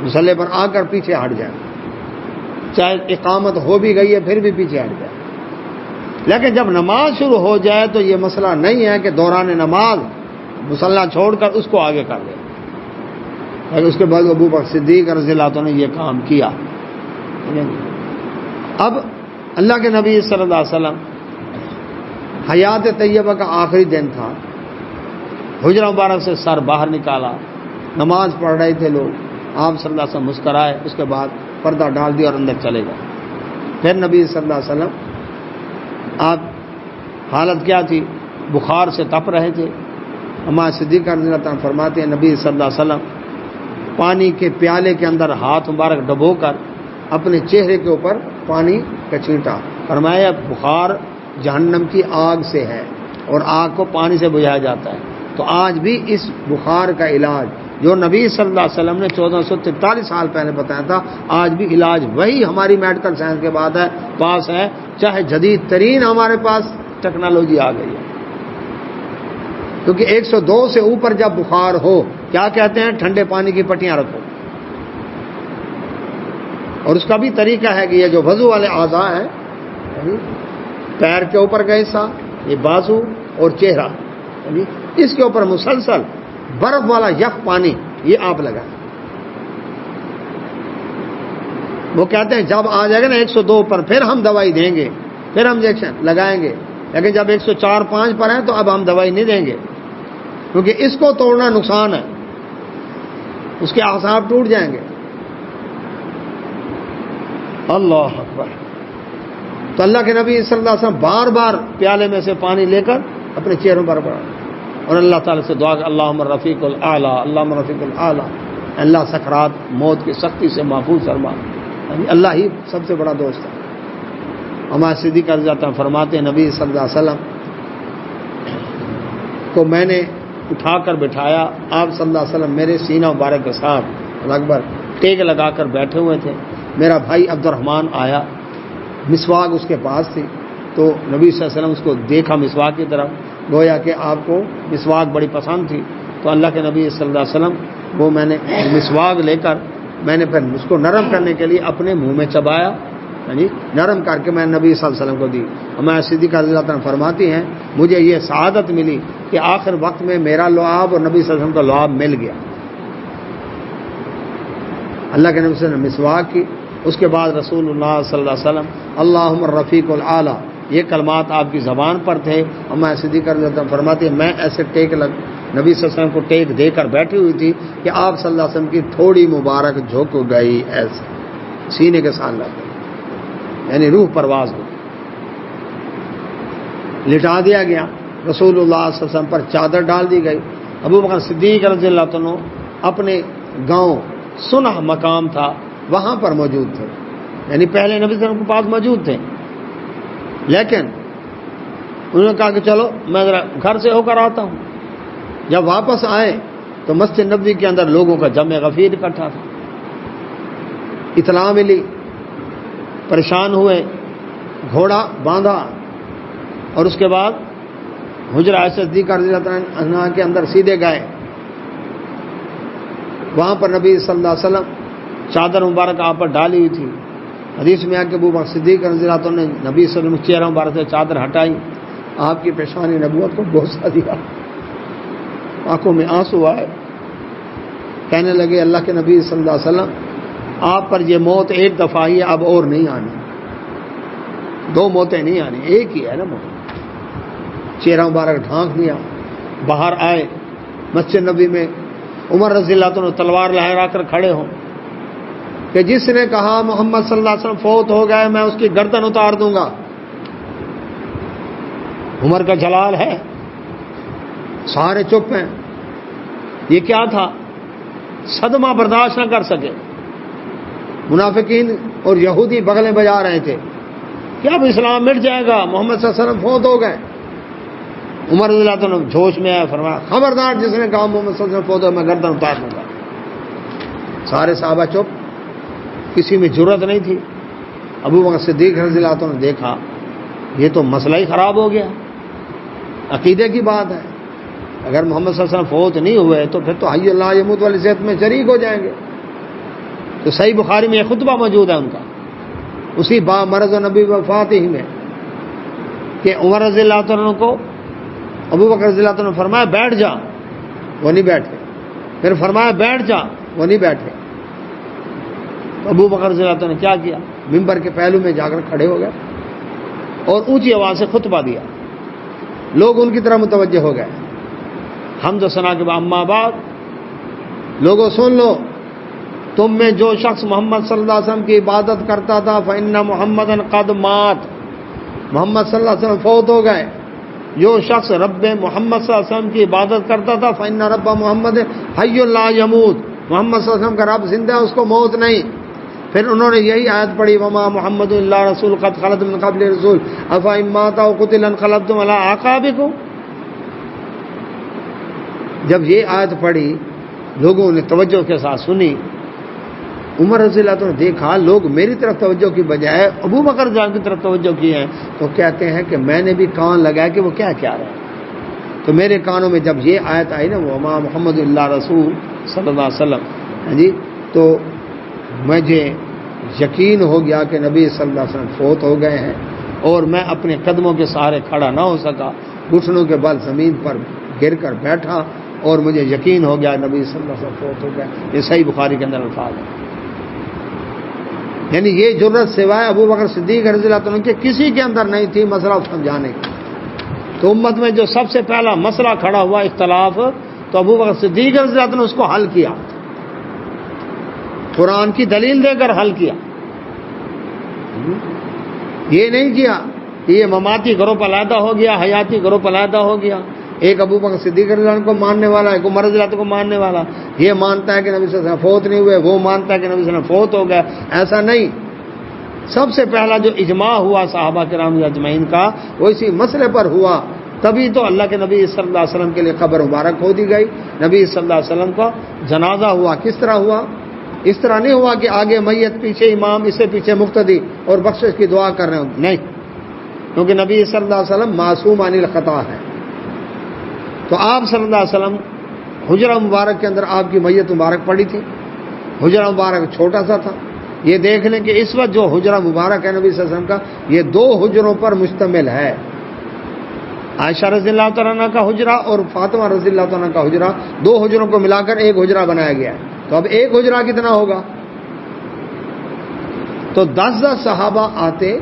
Speaker 1: مصلی پر آ کر پیچھے ہٹ جائے، چاہے اقامت ہو بھی گئی ہے پھر بھی پیچھے ہٹ جائے۔ لیکن جب نماز شروع ہو جائے تو یہ مسئلہ نہیں ہے کہ دوران نماز مصلی چھوڑ کر اس کو آگے کر دے، لیکن اس کے بعد ابو بکر صدیق رضی اللہ عنہ نے یہ کام کیا۔ اب اللہ کے نبی صلی اللہ علیہ وسلم حیات طیبہ کا آخری دن تھا، حجرہ مبارک سے سر باہر نکالا، نماز پڑھ رہے تھے لوگ، آپ صلی اللہ علیہ وسلم مسکرائے، اس کے بعد پردہ ڈال دیا اور اندر چلے گئے۔ پھر نبی صلی اللہ علیہ وسلم آپ حالت کیا تھی؟ بخار سے تپ رہے تھے۔ اما صدیقہ رضی اللہ عنہ فرماتے ہیں نبی صلی اللہ علیہ وسلم پانی کے پیالے کے اندر ہاتھ مبارک ڈبو کر اپنے چہرے کے اوپر پانی کا چھینٹا، فرمایا بخار جہنم کی آگ سے ہے اور آگ کو پانی سے بجھایا جاتا ہے۔ تو آج بھی اس بخار کا علاج جو نبی صلی اللہ علیہ وسلم نے 1443 سال پہلے بتایا تھا، آج بھی علاج وہی ہماری میڈیکل سائنس کے بعد ہے، پاس ہے، چاہے جدید ترین ہمارے پاس ٹیکنالوجی آ گئی ہے۔ کیونکہ 102 سے اوپر جب بخار ہو کیا کہتے ہیں؟ ٹھنڈے پانی کی پٹیاں رکھو، اور اس کا بھی طریقہ ہے کہ یہ جو وضو والے اعضاء ہیں، پیر کے اوپر کا حصہ، یہ بازو اور چہرہ، اس کے اوپر مسلسل برف والا یخ پانی یہ آپ لگائیں۔ وہ کہتے ہیں جب آ جائے گا نا 102 پر پھر ہم دوائی دیں گے، پھر ہم انجیکشن لگائیں گے، لیکن جب 104-5 پر ہیں تو اب ہم دوائی نہیں دیں گے، کیونکہ اس کو توڑنا نقصان ہے، اس کے اعصاب ٹوٹ جائیں گے۔ اللہ اکبر۔ تو اللہ کے نبی صلی اللہ علیہ وسلم بار بار پیالے میں سے پانی لے کر اپنے چہروں پر پڑا اور اللہ تعالیٰ سے دعا کہ اللہم رفیق الاعلیٰ، اللہم رفیق الاعلیٰ، اللہ سکرات موت کی سختی سے محفوظ فرما. اللہ ہی سب سے بڑا دوست ہے. ہمارے صدیق رضی اللہ عنہ فرماتے ہیں نبی صلی اللہ علیہ وسلم کو میں نے اٹھا کر بٹھایا. آپ صلی اللہ علیہ وسلم میرے سینہ مبارک کے ساتھ اکبر ٹیک لگا کر بیٹھے ہوئے تھے. میرا بھائی عبد الرحمن آیا, مسواک اس کے پاس تھی, تو نبی صلی اللہ علیہ وسلم اس کو دیکھا مسواک کی طرف, گویا کہ آپ کو مسواک بڑی پسند تھی. تو اللہ کے نبی صلی اللہ علیہ وسلم وہ میں نے مسواک لے کر میں نے پھر اس کو نرم کرنے کے لیے اپنے منہ میں چبایا, نرم کر کے میں نبی صلی اللہ علیہ وسلم کو دی. ہمارے صدیقہ رضی اللہ عنہ فرماتی ہیں مجھے یہ سعادت ملی کہ آخر وقت میں میرا لعاب اور نبی صلی اللہ علیہ وسلم کا لعاب مل گیا. اللہ کے نبی صلی اللہ علیہ وسلم نے مسواک کی. اس کے بعد رسول اللہ صلی اللہ علیہ وسلم اللہم الرفیق الاعلیٰ یہ کلمات آپ کی زبان پر تھے. ہمارے صدیقہ رضی اللہ عنہ فرماتی ہیں میں ایسے نبی صلی اللہ علیہ وسلم کو ٹیک دے کر بیٹھی ہوئی تھی کہ آپ صلی اللہ علیہ وسلم کی تھوڑی مبارک جھک گئی, ایسے سینے کے ساتھ لگ گئی, یعنی روح پرواز ہو. لٹا دیا گیا. رسول اللہ صلی اللہ علیہ وسلم پر چادر ڈال دی گئی. ابو بکر صدیق رضی اللہ عنہ اپنے گاؤں سنہ مقام تھا وہاں پر موجود تھے, یعنی پہلے نبی صلی اللہ علیہ وسلم کے پاس موجود تھے, لیکن انہوں نے کہا کہ چلو میں ذرا گھر سے ہو کر آتا ہوں. جب واپس آئے تو مسجد نبوی کے اندر لوگوں کا جمع غفیر اکٹھا تھا. اطلاع ملی, پریشان ہوئے, گھوڑا باندھا اور اس کے بعد حجرہ صدیقہ رضی اللہ عنہ کے اندر سیدھے گئے. وہاں پر نبی صلی اللہ علیہ وسلم چادر مبارک آپ پر ڈالی ہوئی تھی. حدیث میں آ کے ابو بکر صدیق رضی اللہ عنہ نے نبی صلی اللہ علیہ وسلم چہرہ مبارک سے چادر ہٹائی, آپ کی پیشانی نبوت کو بوسہ دیا, آنکھوں میں آنسو آئے, کہنے لگے اللہ کے نبی صلی اللہ علیہ وسلم آپ پر یہ موت ایک دفعہ ہی اب اور نہیں آنی, دو موتیں نہیں آنی, ایک ہی ہے نا موت. چہرہ مبارک ڈھانک دیا, باہر آئے. مسجد نبی میں عمر رضی اللہ عنہ تلوار لہرا کر کھڑے ہوں کہ جس نے کہا محمد صلی اللہ علیہ وسلم فوت ہو گئے میں اس کی گردن اتار دوں گا. عمر کا جلال ہے. سارے چپ ہیں. یہ کیا تھا؟ صدمہ برداشت نہ کر سکے. منافقین اور یہودی بغلیں بجا رہے تھے کہ اب اسلام مٹ جائے گا, محمد صلی اللہ علیہ وسلم فوت ہو گئے. عمر رضی اللہ عنہ جوش میں آیا, فرمایا خبردار جس نے کہا محمد صلی اللہ علیہ وسلم فوت ہو میں گردن اتار دوں گا. سارے صحابہ چپ, کسی میں جرأت نہیں تھی. ابو بکر صدیق رضی اللہ عنہ نے دیکھا یہ تو مسئلہ ہی خراب ہو گیا, عقیدے کی بات ہے. اگر محمد صلی اللہ علیہ وسلم فوت نہیں ہوئے تو پھر تو حی اللہ یموت والی صحت میں شریک ہو جائیں گے. تو صحیح بخاری میں یہ خطبہ موجود ہے ان کا, اسی با مرض و نبی وفات ہی میں, کہ عمر رضی اللہ عنہ کو ابو بکر رضی اللہ عنہ نے فرمایا بیٹھ جا, وہ نہیں بیٹھے. پھر فرمایا بیٹھ جا, وہ نہیں بیٹھے. تو ابو بکر رضی اللہ عنہ نے کیا کیا؟ ممبر کے پہلو میں جا کر کھڑے ہو گئے اور اونچی آواز سے خطبہ دیا. لوگ ان کی طرف متوجہ ہو گئے. حمد و ثنا کے بعد اما بعد, لوگوں سن لو, تم میں جو شخص محمد صلی اللہ علیہ وسلم کی عبادت کرتا تھا فإن محمدًا قد مات, محمد صلی اللہ علیہ وسلم فوت ہو گئے. جو شخص رب محمد صلی اللہ علیہ وسلم کی عبادت کرتا تھا فإن رب محمد حی لا یموت, محمد صلی اللہ علیہ وسلم کا رب زندہ ہے, اس کو موت نہیں. پھر انہوں نے یہی آیت پڑھی وما محمد الا رسول قد خلت من قبل رسول افإن مات او قتل انقلبتم علی اعقابکم. جب یہ آیت پڑھی لوگوں نے توجہ کے ساتھ سنی. عمر رضی اللہ عنہ نے دیکھا لوگ میری طرف توجہ کی بجائے ابو بکر جان کی طرف توجہ کی ہیں, تو کہتے ہیں کہ میں نے بھی کان لگایا کہ وہ کیا کہہ رہے ہیں. تو میرے کانوں میں جب یہ آیت آئی نا وما محمد اللہ رسول صلی اللہ علیہ وسلم, تو مجھے یقین ہو گیا کہ نبی صلی اللہ علیہ وسلم فوت ہو گئے ہیں, اور میں اپنے قدموں کے سہارے کھڑا نہ ہو سکا, گھٹنوں کے بل زمین پر گر کر بیٹھا اور مجھے یقین ہو گیا نبی صلی اللہ علیہ وسلم فوت ہو گئے. یہ صحیح بخاری کے اندر الفاظ ہے. یعنی یہ جرأت سوائے ابو بکر صدیق رضی اللہ عنہ کے کسی کے اندر نہیں تھی مسئلہ سمجھانے کی. تو امت میں جو سب سے پہلا مسئلہ کھڑا ہوا اختلاف, تو ابو بکر صدیق رضی اللہ عنہ نے اس کو حل کیا, قرآن کی دلیل دے کر حل کیا. یہ نہیں کیا کہ یہ مماتی گروپ علیحدہ ہو گیا, حیاتی گروپ علیحدہ ہو گیا, ایک ابو بکر صدیق رضی اللہ عنہ کو ماننے والا، ایک عمر رضی اللہ عنہ کو ماننے والا، یہ مانتا ہے کہ نبی صلی اللہ علیہ وسلم فوت نہیں ہوئے، وہ مانتا ہے کہ نبی صلی اللہ علیہ وسلم فوت ہو گیا. ایسا نہیں. سب سے پہلا جو اجماع ہوا صحابہ کرام اجمعین کا وہ اسی مسئلے پر ہوا، تبھی تو اللہ کے نبی صلی اللہ علیہ وسلم کے لیے قبر مبارک کھو دی گئی. نبی صلی اللہ علیہ وسلم کا جنازہ ہوا. کس طرح ہوا؟ اس طرح نہیں ہوا کہ آگے میت پیچھے امام اس سے پیچھے مقتدی اور بخشش کی دعا کر رہے ہوں، نہیں، کیونکہ نبی صلی اللہ علیہ وسلم معصوم عن الخطا ہے. تو آپ صلی اللہ علیہ وسلم حجرہ مبارک کے اندر آپ کی میت مبارک پڑی تھی. حجرہ مبارک چھوٹا سا تھا. یہ دیکھ لیں کہ اس وقت جو حجرہ مبارک ہے نبی صلی اللہ علیہ وسلم کا، یہ 2 حجروں پر مشتمل ہے. عائشہ رضی اللہ تعالیٰ عنہ کا حجرہ اور فاطمہ رضی اللہ تعالیٰ عنہ کا حجرہ، 2 حجروں کو ملا کر ایک حجرہ بنایا گیا ہے. تو اب ایک حجرہ کتنا ہوگا؟ تو 10 صحابہ آتے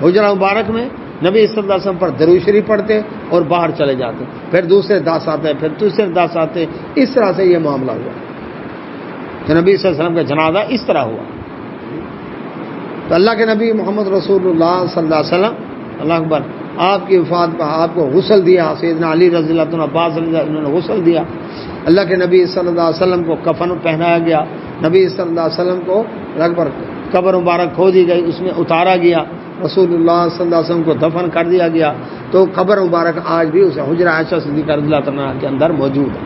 Speaker 1: حجرہ مبارک میں، نبی صلی اللہ علیہ وسلم پر درود شریف پڑھتے اور باہر چلے جاتے. پھر دوسرے 10 آتے، پھر تیسرے 10 آتے. اس طرح سے یہ معاملہ ہوا. تو نبی صلی اللہ علیہ وسلم کا جنازہ اس طرح ہوا. تو اللہ کے نبی محمد رسول اللہ صلی اللہ علیہ وسلم، اللہ اکبر، آپ کی وفات پر آپ کو غسل دیا. سیدنا علی رضی اللہ عنہ، عباس رضی اللہ عنہ، انہوں نے غسل دیا. اللہ کے نبی صلی اللہ علیہ وسلم کو کفن پہنایا گیا. نبی صلی اللہ علیہ وسلم کو اکبر قبر مبارک کھو دی گئی، اس میں اتارا گیا. رسول اللہ صلی اللہ علیہ وسلم کو دفن کر دیا گیا. تو قبر مبارک آج بھی اسے حجرہ عائشہ صدیقہ رضی اللہ عنہ کے اندر موجود ہے.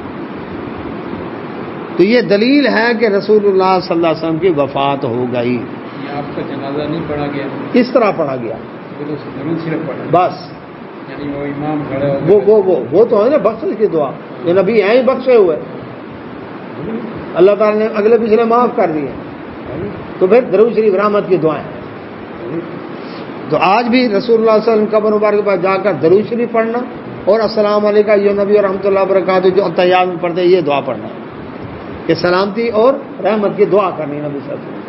Speaker 1: تو یہ دلیل ہے کہ رسول اللہ صلی اللہ علیہ وسلم کی وفات ہو گئی.
Speaker 2: آپ کا جنازہ نہیں پڑھا گیا،
Speaker 1: اس طرح پڑھا گیا
Speaker 2: صرف پڑھا
Speaker 1: بس.
Speaker 2: یعنی وہ امام کھڑے
Speaker 1: وہ تو ہے نا بخشش کی دعا. یہ نبی ہیں ہی بخشے ہوئے، اللہ تعالیٰ نے اگلے پچھلے معاف کر دیے. تو پھر درود شریف رحمت کی دعائیں. تو آج بھی رسول اللہ صلی اللہ علیہ وسلم قبر مبارک کے پاس جا کر درود شریف پڑھنا اور السلام علیکم یا نبی و رحمۃ اللہ وبرکاتہ جو تحیات میں پڑھتے ہیں، یہ دعا پڑھنا کہ سلامتی اور رحمت کی دعا کرنی نبی صلی اللہ علیہ وسلم.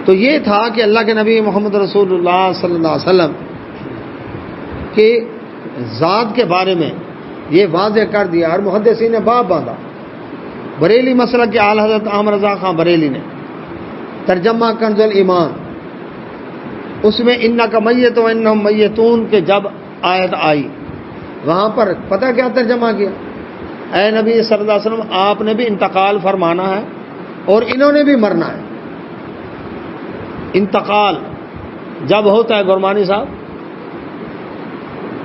Speaker 1: تو یہ تھا کہ اللہ کے نبی محمد رسول اللہ صلی اللہ علیہ وسلم کی ذات کے بارے میں یہ واضح کر دیا اور محدثین نے باب باندھا. بریلی مسلک کے اعلی حضرت احمد رضا خان بریلی نے ترجمہ کنز الایمان، اس میں انک میت و انہم میتون کے جب آیت آئی، وہاں پر پتہ کیا ترجمہ کیا؟ اے نبی صلی اللہ علیہ وسلم، آپ نے بھی انتقال فرمانا ہے اور انہوں نے بھی مرنا ہے. انتقال جب ہوتا ہے گرمانی صاحب،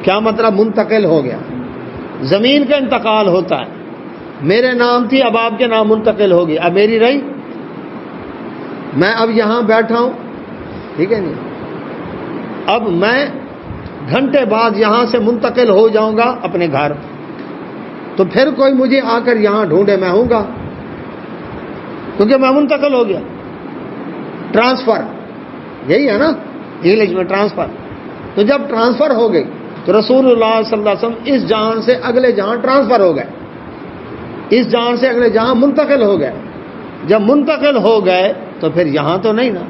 Speaker 1: کیا مطلب؟ منتقل ہو گیا. زمین کا انتقال ہوتا ہے. میرے نام تھی، اب آپ کے نام منتقل ہوگی، اب میری رہی، میں اب یہاں بیٹھا ہوں، ٹھیک ہے نہیں، اب میں گھنٹے بعد یہاں سے منتقل ہو جاؤں گا اپنے گھر، تو پھر کوئی مجھے آ کر یہاں ڈھونڈے میں ہوں گا، کیونکہ میں منتقل ہو گیا. ٹرانسفر، یہی ہے نا انگلش میں ٹرانسفر. تو جب ٹرانسفر ہو گئی تو رسول اللہ صلی اللہ علیہ وسلم اس جہان سے اگلے جہاں ٹرانسفر ہو گئے، اس جہان سے اگلے جہاں منتقل ہو گئے. جب منتقل ہو گئے تو پھر یہاں تو نہیں نا.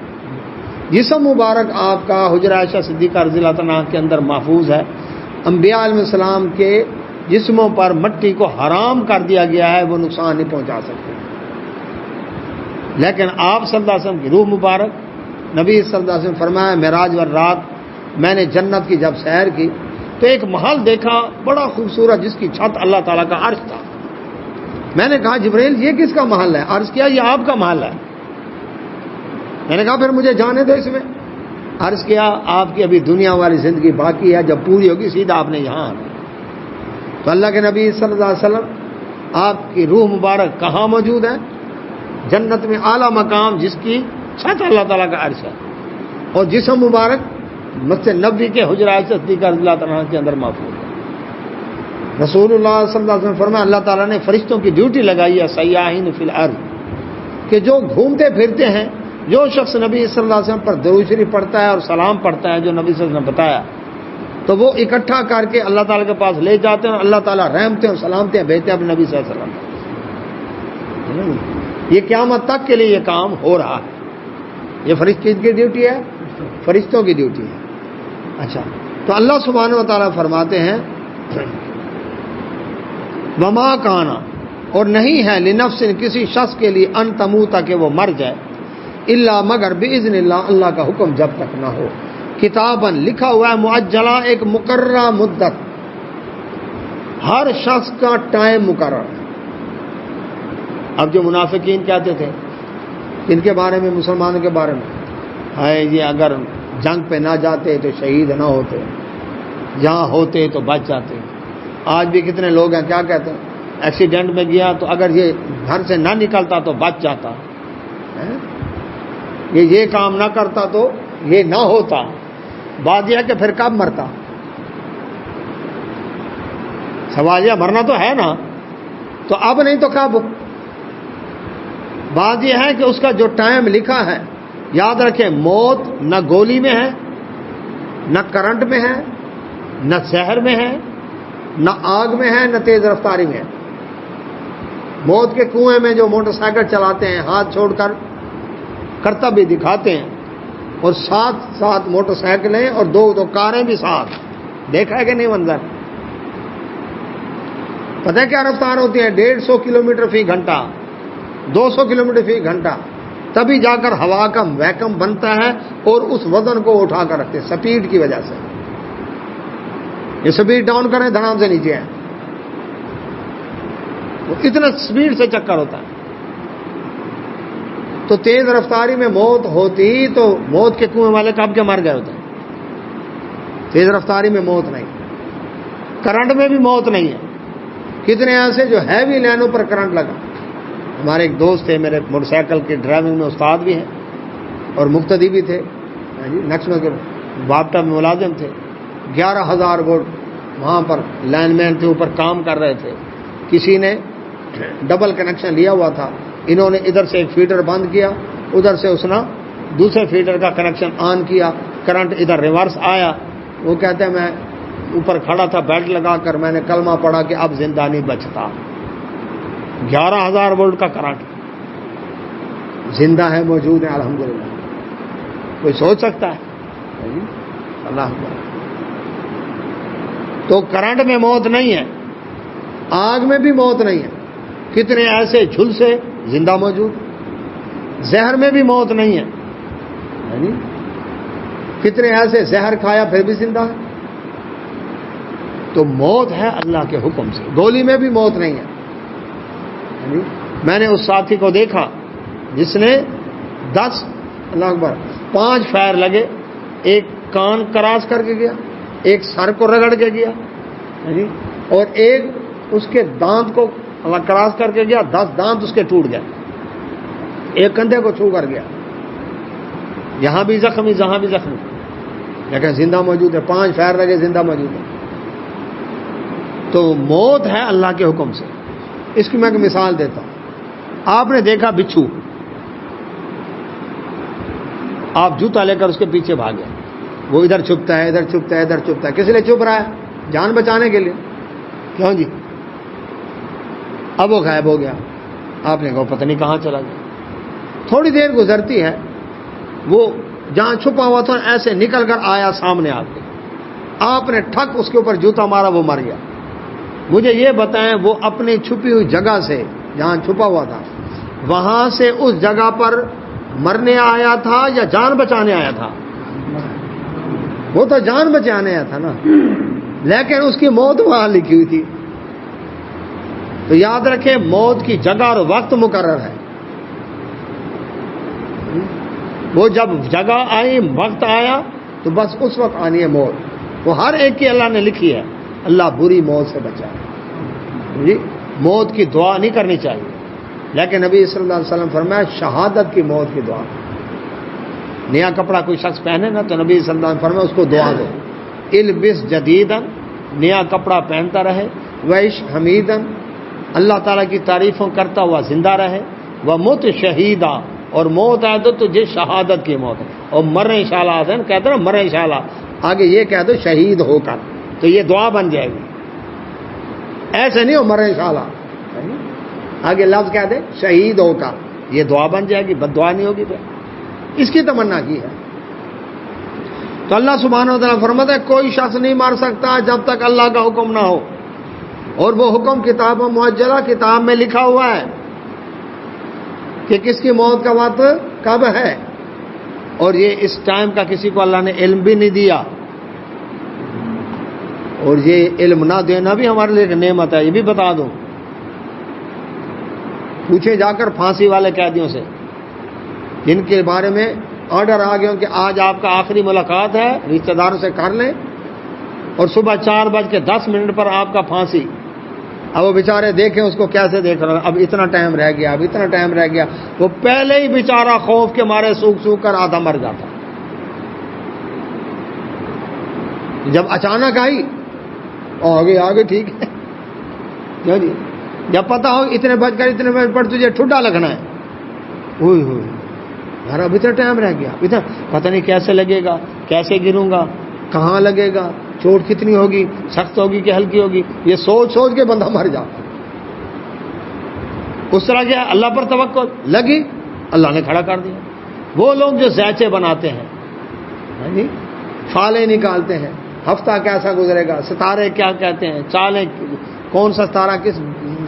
Speaker 1: جسم مبارک آپ کا حجرہ عائشہ صدیقہ رضی اللہ عنہ کے اندر محفوظ ہے. انبیاء علیہ السلام کے جسموں پر مٹی کو حرام کر دیا گیا ہے، وہ نقصان نہیں پہنچا سکتے. لیکن آپ صلی اللہ علیہ وسلم کی روح مبارک، نبی صلی اللہ علیہ وسلم فرمایا معراج و رات میں نے جنت کی جب سیر کی تو ایک محل دیکھا بڑا خوبصورت، جس کی چھت اللہ تعالیٰ کا عرش تھا. میں نے کہا جبرائیل یہ کس کا محل ہے؟ عرض کیا یہ آپ کا محل ہے. میں نے کہا پھر مجھے جانے دو اس میں. عرض کیا آپ کی ابھی دنیا والی زندگی باقی ہے، جب پوری ہوگی سیدھا آپ نے یہاں آنا. تو اللہ کے نبی صلی اللہ علیہ وسلم آپ کی روح مبارک کہاں موجود ہے؟ جنت میں اعلیٰ مقام جس کی چھت اللہ تعالیٰ کا عرش ہے، اور جسم مبارک مسجد نبوی کے حجرہ عائشہ صدیقہ رضی اللہ عنہ کے اندر محفوظ ہے. رسول اللہ صلی اللہ علیہ وسلم فرمایا اللہ تعالیٰ نے فرشتوں کی ڈیوٹی لگائی ہے سیاحین فی الارض، کہ جو گھومتے پھرتے ہیں، جو شخص نبی صلی اللہ علیہ وسلم پر درود شریف پڑھتا ہے اور سلام پڑھتا ہے جو نبی صلی اللہ علیہ وسلم نے بتایا، تو وہ اکٹھا کر کے اللہ تعالیٰ کے پاس لے جاتے ہیں اور اللہ تعالیٰ رحمتیں اور سلامتیں بھیجتے ہیں اپنے نبی صلی اللہ علیہ وسلم. یہ قیامت تک کے لیے یہ کام ہو رہا ہے. یہ فرشتوں کی ڈیوٹی ہے، فرشتوں کی ڈیوٹی ہے. اچھا، تو اللہ سبحانہ و تعالیٰ فرماتے ہیں وما کانا، اور نہیں ہے لنفس کسی شخص کے لیے ان تموت کہ وہ مر جائے، الا مگر باذن اللہ، اللہ کا حکم جب تک نہ ہو. کتاباً لکھا ہوا ہے، معجلہ ایک مقررہ مدت، ہر شخص کا ٹائم مقرر ہے. اب جو منافقین کہتے تھے ان کے بارے میں، مسلمانوں کے بارے میں، ہے یہ اگر جنگ پہ نہ جاتے تو شہید نہ ہوتے، یہاں ہوتے تو بچ جاتے. آج بھی کتنے لوگ ہیں کیا کہتے ہیں، ایکسیڈنٹ میں گیا تو اگر یہ گھر سے نہ نکلتا تو بچ جاتا، یہ کام نہ کرتا تو یہ نہ ہوتا. بات یہ ہے کہ پھر کب مرتا؟ سوال یہ مرنا تو ہے نا، تو اب نہیں تو کب؟ بات یہ ہے کہ اس کا جو ٹائم لکھا ہے، یاد رکھیں، موت نہ گولی میں ہے، نہ کرنٹ میں ہے، نہ زہر میں ہے، نہ آگ میں ہے، نہ تیز رفتاری میں ہے. موت کے کنویں میں جو موٹر سائیکل چلاتے ہیں ہاتھ چھوڑ کر کرتب بھی دکھاتے ہیں، اور ساتھ موٹر سائیکلیں اور دو کاریں بھی ساتھ، دیکھا ہے کہ نہیں منظر؟ پتہ ہے کیا رفتار ہوتی ہے؟ 150 کلومیٹر فی گھنٹہ، 200 کلومیٹر فی گھنٹہ. تبھی جا کر ہوا کا ویکم بنتا ہے اور اس وزن کو اٹھا کر رکھتے ہیں سپیڈ کی وجہ سے. یہ سپیڈ ڈاؤن کریں دھڑام سے نیچے ہے، وہ اتنا سپیڈ سے چکر ہوتا ہے. تو تیز رفتاری میں موت ہوتی تو موت کے کنویں والے کب کے مر گئے ہوتے ہیں. تیز رفتاری میں موت نہیں، کرنٹ میں بھی موت نہیں ہے. کتنے ایسے جو ہیوی لائنوں پر کرنٹ لگا. ہمارے ایک دوست تھے، میرے موٹر سائیکل کی ڈرائیونگ میں استاد بھی ہیں اور مقتدی بھی تھے، نیکسٹ میں بابٹا میں ملازم تھے. 11,000 وولٹ وہاں پر لائن مین تھے، اوپر کام کر رہے تھے. کسی نے ڈبل کنیکشن لیا ہوا تھا، انہوں نے ادھر سے ایک فیڈر بند کیا، ادھر سے اس نے دوسرے فیڈر کا کنیکشن آن کیا، کرنٹ ادھر ریورس آیا. وہ کہتے ہیں میں اوپر کھڑا تھا بیلٹ لگا کر، میں نے کلمہ پڑھا کہ اب زندہ نہیں بچتا. 11,000 وولٹ کا کرنٹ، زندہ ہے، موجود ہے الحمدللہ. کوئی سوچ سکتا ہے؟ اللہ اکبر. تو کرنٹ میں موت نہیں ہے، آگ میں بھی موت نہیں ہے. کتنے ایسے جھلسے زندہ موجود. زہر میں بھی موت نہیں ہے. کتنے ایسے زہر کھایا پھر بھی زندہ ہے. تو موت ہے اللہ کے حکم سے. گولی میں بھی موت نہیں ہے. میں نے اس ساتھی کو دیکھا جس نے 10 اللہ اکبر 5 فائر لگے، ایک کان کراس کر کے گیا، ایک سر کو رگڑ کے گیا، اور ایک اس کے دانت کو کراس کر کے گیا. 10 دانت اس کے ٹوٹ گئے، ایک کندھے کو چھو کر گیا. یہاں بھی زخمی، جہاں بھی زخمی، لیکن زندہ موجود ہے. 5 فائر لگے، زندہ موجود ہے. تو موت ہے اللہ کے حکم سے. اس کی میں ایک مثال دیتا ہوں. آپ نے دیکھا بچھو، آپ جوتا لے کر اس کے پیچھے بھاگے، وہ ادھر چھپتا ہے، ادھر چھپتا ہے، ادھر چھپتا ہے. کس لیے چھپ رہا ہے؟ جان بچانے کے لیے. کیوں جی؟ اب وہ غائب ہو گیا. آپ نے کہا پتہ نہیں کہاں چلا گیا. تھوڑی دیر گزرتی ہے، وہ جہاں چھپا ہوا تھا ایسے نکل کر آیا سامنے آ کے. آپ نے ٹھک اس کے اوپر جوتا مارا، وہ مر گیا. مجھے یہ بتائیں، وہ اپنی چھپی ہوئی جگہ سے جہاں چھپا ہوا تھا وہاں سے اس جگہ پر مرنے آیا تھا یا جان بچانے آیا تھا؟ وہ تو جان بچانے آیا تھا نا، لیکن اس کی موت وہاں لکھی ہوئی تھی. تو یاد رکھیں، موت کی جگہ اور وقت مقرر ہے. وہ جب جگہ آئی، وقت آیا تو بس اس وقت آنی ہے موت. وہ ہر ایک کی اللہ نے لکھی ہے. اللہ بری موت سے بچائے. جی موت کی دعا نہیں کرنی چاہیے، لیکن نبی صلی اللہ علیہ وسلم فرمایا شہادت کی موت کی دعا. نیا کپڑا کوئی شخص پہنے نا تو نبی صلی اللہ علیہ وسلم فرمایا اس کو دعا دو، البس جدیدن، نیا کپڑا پہنتا رہے، وعش حمیدن، اللہ تعالیٰ کی تعریفوں کرتا ہوا زندہ رہے، ومت شہیدہ، اور موت آئے تو تجھے شہادت کی موت ہے. اور مرنے انشاءاللہ آسن کہتے ہیں نا، مرنے انشاءاللہ، آگے یہ کہہ دو شہید ہو کر، تو یہ دعا بن جائے گی. ایسے نہیں ہو مرنے انشاءاللہ، آگے لفظ کہہ دے شہید ہو کر، یہ دعا بن جائے گی، بد دعا نہیں ہوگی. پھر اس کی تمنا کی ہے. تو اللہ سبحانہ و تعالیٰ فرماتا ہے کوئی شخص نہیں مار سکتا جب تک اللہ کا حکم نہ ہو، اور وہ حکم کتاب معجلہ، کتاب میں لکھا ہوا ہے کہ کس کی موت کا وقت کب ہے. اور یہ اس ٹائم کا کسی کو اللہ نے علم بھی نہیں دیا. اور یہ علم نہ دینا بھی ہمارے لیے ایک نعمت ہے، یہ بھی بتا دوں۔ پوچھے جا کر پھانسی والے قیدیوں سے جن کے بارے میں آرڈر آ گیا کہ آج آپ کا آخری ملاقات ہے، رشتہ داروں سے کر لیں، اور صبح 4:10 پر آپ کا پھانسی۔ اب وہ بیچارے دیکھیں اس کو کیسے دیکھ رہے ہیں، اب اتنا ٹائم رہ گیا، اب اتنا ٹائم رہ گیا، وہ پہلے ہی بیچارہ خوف کے مارے سوکھ سوکھ کر آدھا مر جاتا۔ جب اچانک آئی آگے ٹھیک ہے کیوں جی، جب پتا ہو اتنے بج پر تجھے ٹھڈا لگنا ہے، ہوئی یار اب اتنا ٹائم رہ گیا، اتنا پتہ نہیں کیسے لگے گا، کیسے گروں گا، کہاں لگے گا، چوٹ کتنی ہوگی، سخت ہوگی کہ ہلکی ہوگی، یہ سوچ کے بندہ مر جاتا۔ اس طرح کیا اللہ پر توکل لگی، اللہ نے کھڑا کر دیا۔ وہ لوگ جو زیچے بناتے ہیں جی، فالیں نکالتے ہیں، ہفتہ کیسا گزرے گا، ستارے کیا کہتے ہیں، چالیں کون سا ستارہ کس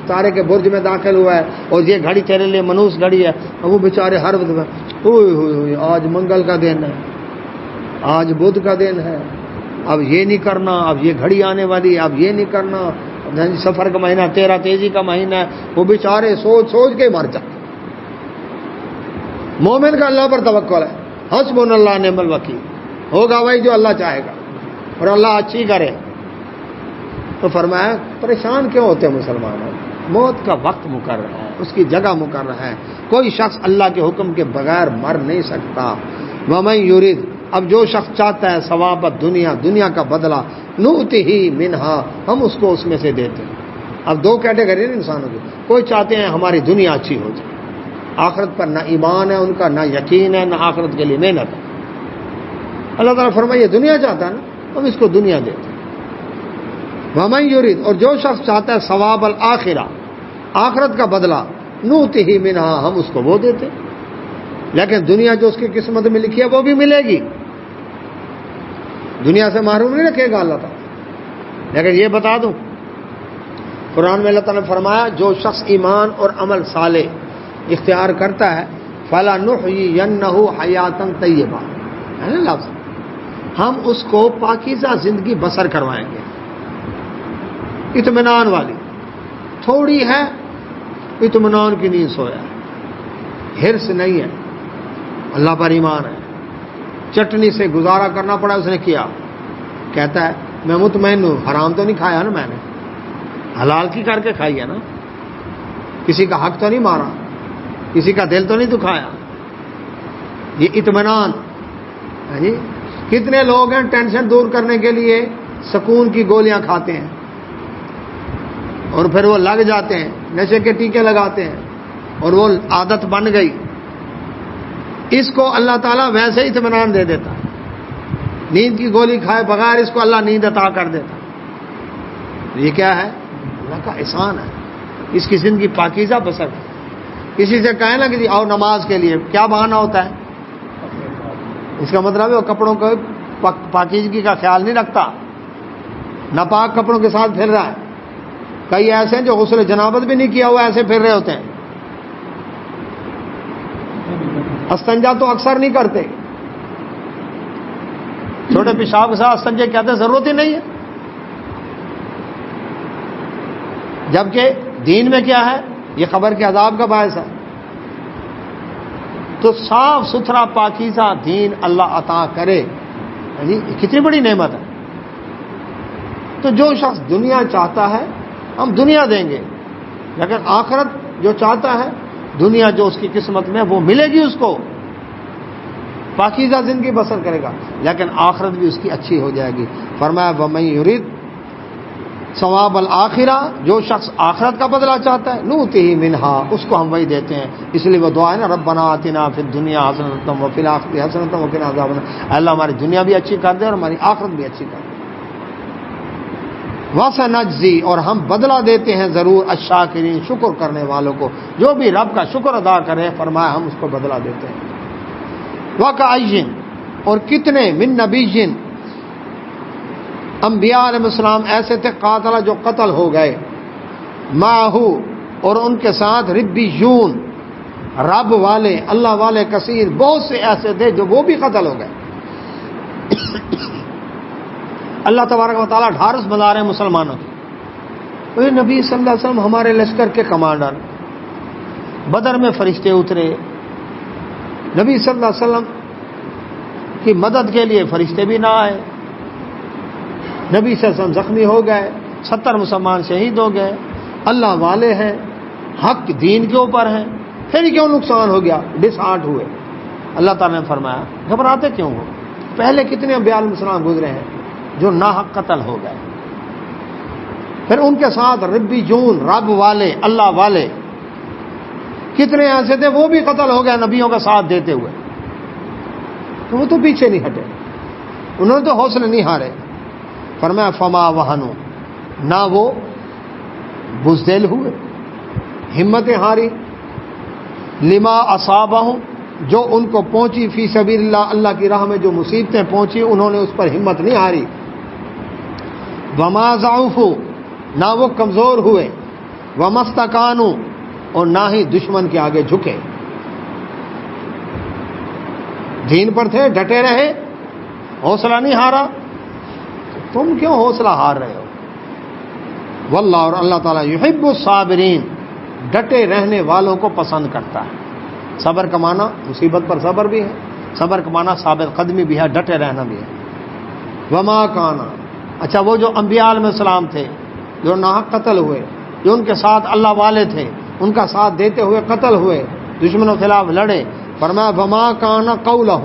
Speaker 1: ستارے کے برج میں داخل ہوا ہے، اور یہ گھڑی تیرے لیے منوس گھڑی ہے، اور وہ بیچارے ہر وقت ہوئے آج منگل کا دن ہے، آج بدھ کا دن ہے، اب یہ نہیں کرنا، اب یہ گھڑی آنے والی ہے، اب یہ نہیں کرنا، سفر کا مہینہ 13 تیزی کا مہینہ ہے، وہ بیچارے سوچ کے مر جاتے۔ مومن کا اللہ پر توکل ہے، حسبنا اللہ نعم الوکیل، ہوگا وہی جو اللہ چاہے گا، اور اللہ اچھی کرے۔ تو فرمایا پریشان کیوں ہوتے ہیں مسلمانوں، موت کا وقت مقرر ہے، اس کی جگہ مقرر ہے، کوئی شخص اللہ کے حکم کے بغیر مر نہیں سکتا۔ ومن یرید، اب جو شخص چاہتا ہے ثواب دنیا، دنیا کا بدلہ، نؤتہ منہا، ہم اس کو اس میں سے دیتے ہیں۔ اب دو کیٹیگری ہیں انسانوں کی، کوئی چاہتے ہیں ہماری دنیا اچھی ہو جائے، آخرت پر نہ ایمان ہے ان کا، نہ یقین ہے، نہ آخرت کے لیے محنت ہے۔ اللہ تعالیٰ فرمائے دنیا چاہتا ہے نا، ہم اس کو دنیا دیتے ہیں۔ ومن یرید، اور جو شخص چاہتا ہے ثواب الآخرہ، آخرت کا بدلہ، نؤتہ منہا، ہم اس کو وہ دیتے ہیں۔ لیکن دنیا جو اس کی قسمت میں لکھی ہے وہ بھی ملے گی، دنیا سے محروم نہیں رکھے گا اللہ تعالیٰ۔ لیکن یہ بتا دوں، قرآن میں اللہ تعالیٰ نے فرمایا جو شخص ایمان اور عمل صالح اختیار کرتا ہے فَلَنُحْيِيَنَّهُ حَيَاةً طَيِّبَةً، ہے نا لفظ، ہم اس کو پاکیزہ زندگی بسر کروائیں گے، اطمینان والی، تھوڑی ہے اطمینان کی نیند سویا ہے، حرص نہیں ہے، اللہ پر ایمان ہے، چٹنی سے گزارا کرنا پڑا اس نے کیا، کہتا ہے میں مطمئن ہوں، حرام تو نہیں کھایا نا میں نے، حلال کی کر کے کھائی ہے نا، کسی کا حق تو نہیں مارا، کسی کا دل تو نہیں دکھایا، یہ اطمینان ہے جی۔ کتنے لوگ ہیں ٹینشن دور کرنے کے لیے سکون کی گولیاں کھاتے ہیں، اور پھر وہ لگ جاتے ہیں، نشے کے ٹیکے لگاتے ہیں، اور وہ عادت بن گئی۔ اس کو اللہ تعالیٰ ویسے ہی اطمینان دے دیتا، نیند کی گولی کھائے بغیر اس کو اللہ نیند عطا کر دیتا۔ یہ کیا ہے؟ اللہ کا احسان ہے، اس کی زندگی پاکیزہ بسر ہے۔ کسی سے کہیں نا کہ جی آؤ نماز کے لیے، کیا بہانہ ہوتا ہے؟ اس کا مطلب ہے وہ کپڑوں کو پاکیزگی کا خیال نہیں رکھتا، ناپاک کپڑوں کے ساتھ پھر رہا ہے۔ کئی ایسے ہیں جو غسل جنابت بھی نہیں کیا ہوا ایسے پھر رہے ہوتے ہیں، استنجا تو اکثر نہیں کرتے، چھوٹے پیشاب کے ساتھ استنجا کہتے ہیں ضرورت ہی نہیں ہے، جبکہ دین میں کیا ہے؟ یہ خبر کے عذاب کا باعث ہے۔ تو صاف ستھرا پاکیزہ دین اللہ عطا کرے، یہ کتنی بڑی نعمت ہے۔ تو جو شخص دنیا چاہتا ہے ہم دنیا دیں گے، لیکن آخرت جو چاہتا ہے دنیا جو اس کی قسمت میں وہ ملے گی، اس کو پاکیزہ زندگی بسر کرے گا، لیکن آخرت بھی اس کی اچھی ہو جائے گی۔ فرمایا وَمَن يُرِدْ ثواب الآخرہ، جو شخص آخرت کا بدلہ چاہتا ہے نؤتہ منہا، اس کو ہم وہی دیتے ہیں۔ اس لیے وہ دعا ہے نا ربنا آتنا فی الدنیا حسنۃ وفی الآخرۃ حسنۃ وقنا عذاب النار، اللہ ہماری دنیا بھی اچھی کر دے اور ہماری آخرت بھی اچھی کر دے۔ وَسَنَجْزِي، اور ہم بدلہ دیتے ہیں ضرور الشاکرین، شکر کرنے والوں کو، جو بھی رب کا شکر ادا کرے، فرمایا ہم اس کو بدلہ دیتے ہیں۔ وَكَأَيٍّ، اور کتنے من نبیٍ، انبیاء علیہ السلام ایسے تھے قاتل جو قتل ہو گئے، معہو، اور ان کے ساتھ ربیون، رب والے، اللہ والے کثیر، بہت سے ایسے تھے جو وہ بھی قتل ہو گئے۔ اللہ تبارک و تعالیٰ ڈھارس بنا رہے ہیں مسلمانوں کی. اے نبی صلی اللہ علیہ وسلم ہمارے لشکر کے کمانڈر، بدر میں فرشتے اترے، نبی صلی اللہ علیہ وسلم کی مدد کے لیے فرشتے بھی نہ آئے، نبی صلی اللہ علیہ وسلم زخمی ہو گئے، 70 مسلمان شہید ہو گئے، اللہ والے ہیں، حق دین کے اوپر ہیں، پھر کیوں نقصان ہو گیا؟ ڈس ہارٹ ہوئے. اللہ تعالیٰ نے فرمایا گھبراتے کیوں ہو؟ پہلے کتنے انبیاء علیہ السلام گزرے ہیں جو ناحق قتل ہو گئے. پھر ان کے ساتھ ربی جون، رب والے، اللہ والے کتنے ایسے تھے وہ بھی قتل ہو گئے نبیوں کا ساتھ دیتے ہوئے. تو وہ تو پیچھے نہیں ہٹے، انہوں نے تو حوصلے نہیں ہارے. فرمایا فما وہنو، نہ وہ بزدل ہوئے، ہمتیں ہاری، لما اصابہم، جو ان کو پہنچی، فی سبیل اللہ، اللہ کی راہ میں جو مصیبتیں پہنچی انہوں نے اس پر ہمت نہیں ہاری. وما ضعفوا، نہ وہ کمزور ہوئے، وما استکانوا، اور نہ ہی دشمن کے آگے جھکے، دین پر تھے، ڈٹے رہے، حوصلہ نہیں ہارا. تم کیوں حوصلہ ہار رہے ہو؟ واللہ، اور اللہ تعالیٰ یحب الصابرین، ڈٹے رہنے والوں کو پسند کرتا ہے. صبر کا معنی مصیبت پر صبر بھی ہے، صبر کا معنی ثابت قدمی بھی ہے، ڈٹے رہنا بھی ہے. وما کانا، اچھا وہ جو انبیاء علیہ السلام تھے جو ناحق قتل ہوئے، جو ان کے ساتھ اللہ والے تھے، ان کا ساتھ دیتے ہوئے قتل ہوئے، دشمنوں کے خلاف لڑے. فرمایا وما کانا قولہ،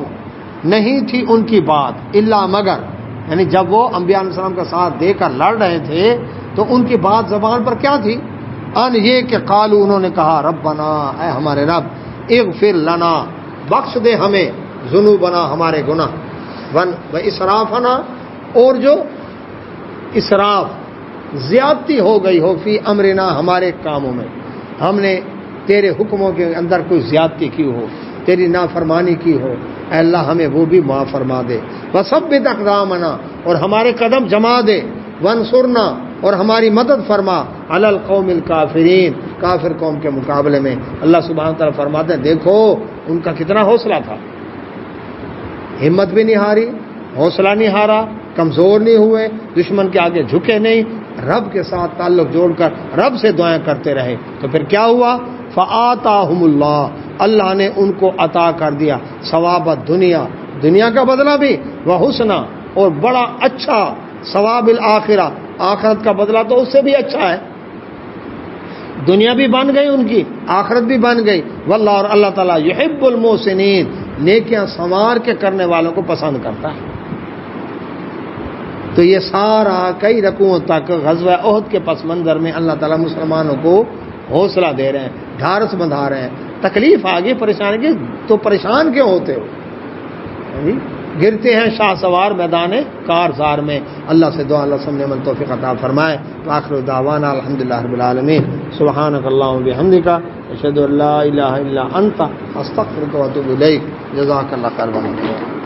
Speaker 1: نہیں تھی ان کی بات، الا مگر، یعنی جب وہ انبیاء علیہ السلام کا ساتھ دے کر لڑ رہے تھے تو ان کی بات زبان پر کیا تھی؟ ان یہ کہ قالو، انہوں نے کہا ربنا، اے ہمارے رب، اغفر لنا، بخش دے ہمیں، ذنوبنا، ہمارے گناہ، و اسرافنا، اور جو اسراف زیادتی ہو گئی ہو، فی امرنا، ہمارے کاموں میں، ہم نے تیرے حکموں کے اندر کوئی زیادتی کی ہو، تیری نافرمانی کی ہو، اے اللہ ہمیں وہ بھی معاف فرما دے. وثبت اقدامنا، اور ہمارے قدم جما دے، وانصرنا، اور ہماری مدد فرما، علی القوم الکافرین، کافر قوم کے مقابلے میں. اللہ سبحانہ وتعالی فرماتے ہیں دیکھو ان کا کتنا حوصلہ تھا، ہمت بھی نہیں ہاری، حوصلہ نہیں ہارا، کمزور نہیں ہوئے، دشمن کے آگے جھکے نہیں، رب کے ساتھ تعلق جوڑ کر رب سے دعائیں کرتے رہے. تو پھر کیا ہوا؟ فآتاہم اللہ، اللہ نے ان کو عطا کر دیا ثواب الدنیا، دنیا کا بدلہ بھی، وحسنہ، اور بڑا اچھا، ثواب الآخرہ، آخرت کا بدلہ تو اس سے بھی اچھا ہے. دنیا بھی بن گئی ان کی، آخرت بھی بن گئی. واللہ، اور اللہ تعالیٰ یحب المحسنین، نیکیاں سنوار کے کرنے والوں کو پسند کرتا ہے. تو یہ سارا کئی رکوعوں تک غزوہ احد کے پس منظر میں اللہ تعالیٰ مسلمانوں کو حوصلہ دے رہے ہیں، ڈھارس بندھا رہے ہیں. تکلیف آ گئی، پریشانی کی، تو پریشان کیوں ہوتے ہو؟ گرتے ہیں شاہ سوار میدان کارزار میں. اللہ سے دعا، اللہ سمجھنے من توفیق عطا فرمائے. آخر دعوانا الحمدللہ رب العالمین. سبحانک اللہم و بحمدک، اشہد ان لا الہ الا انت، استغفرک و اتوب الیک. جزاک اللہ خیر.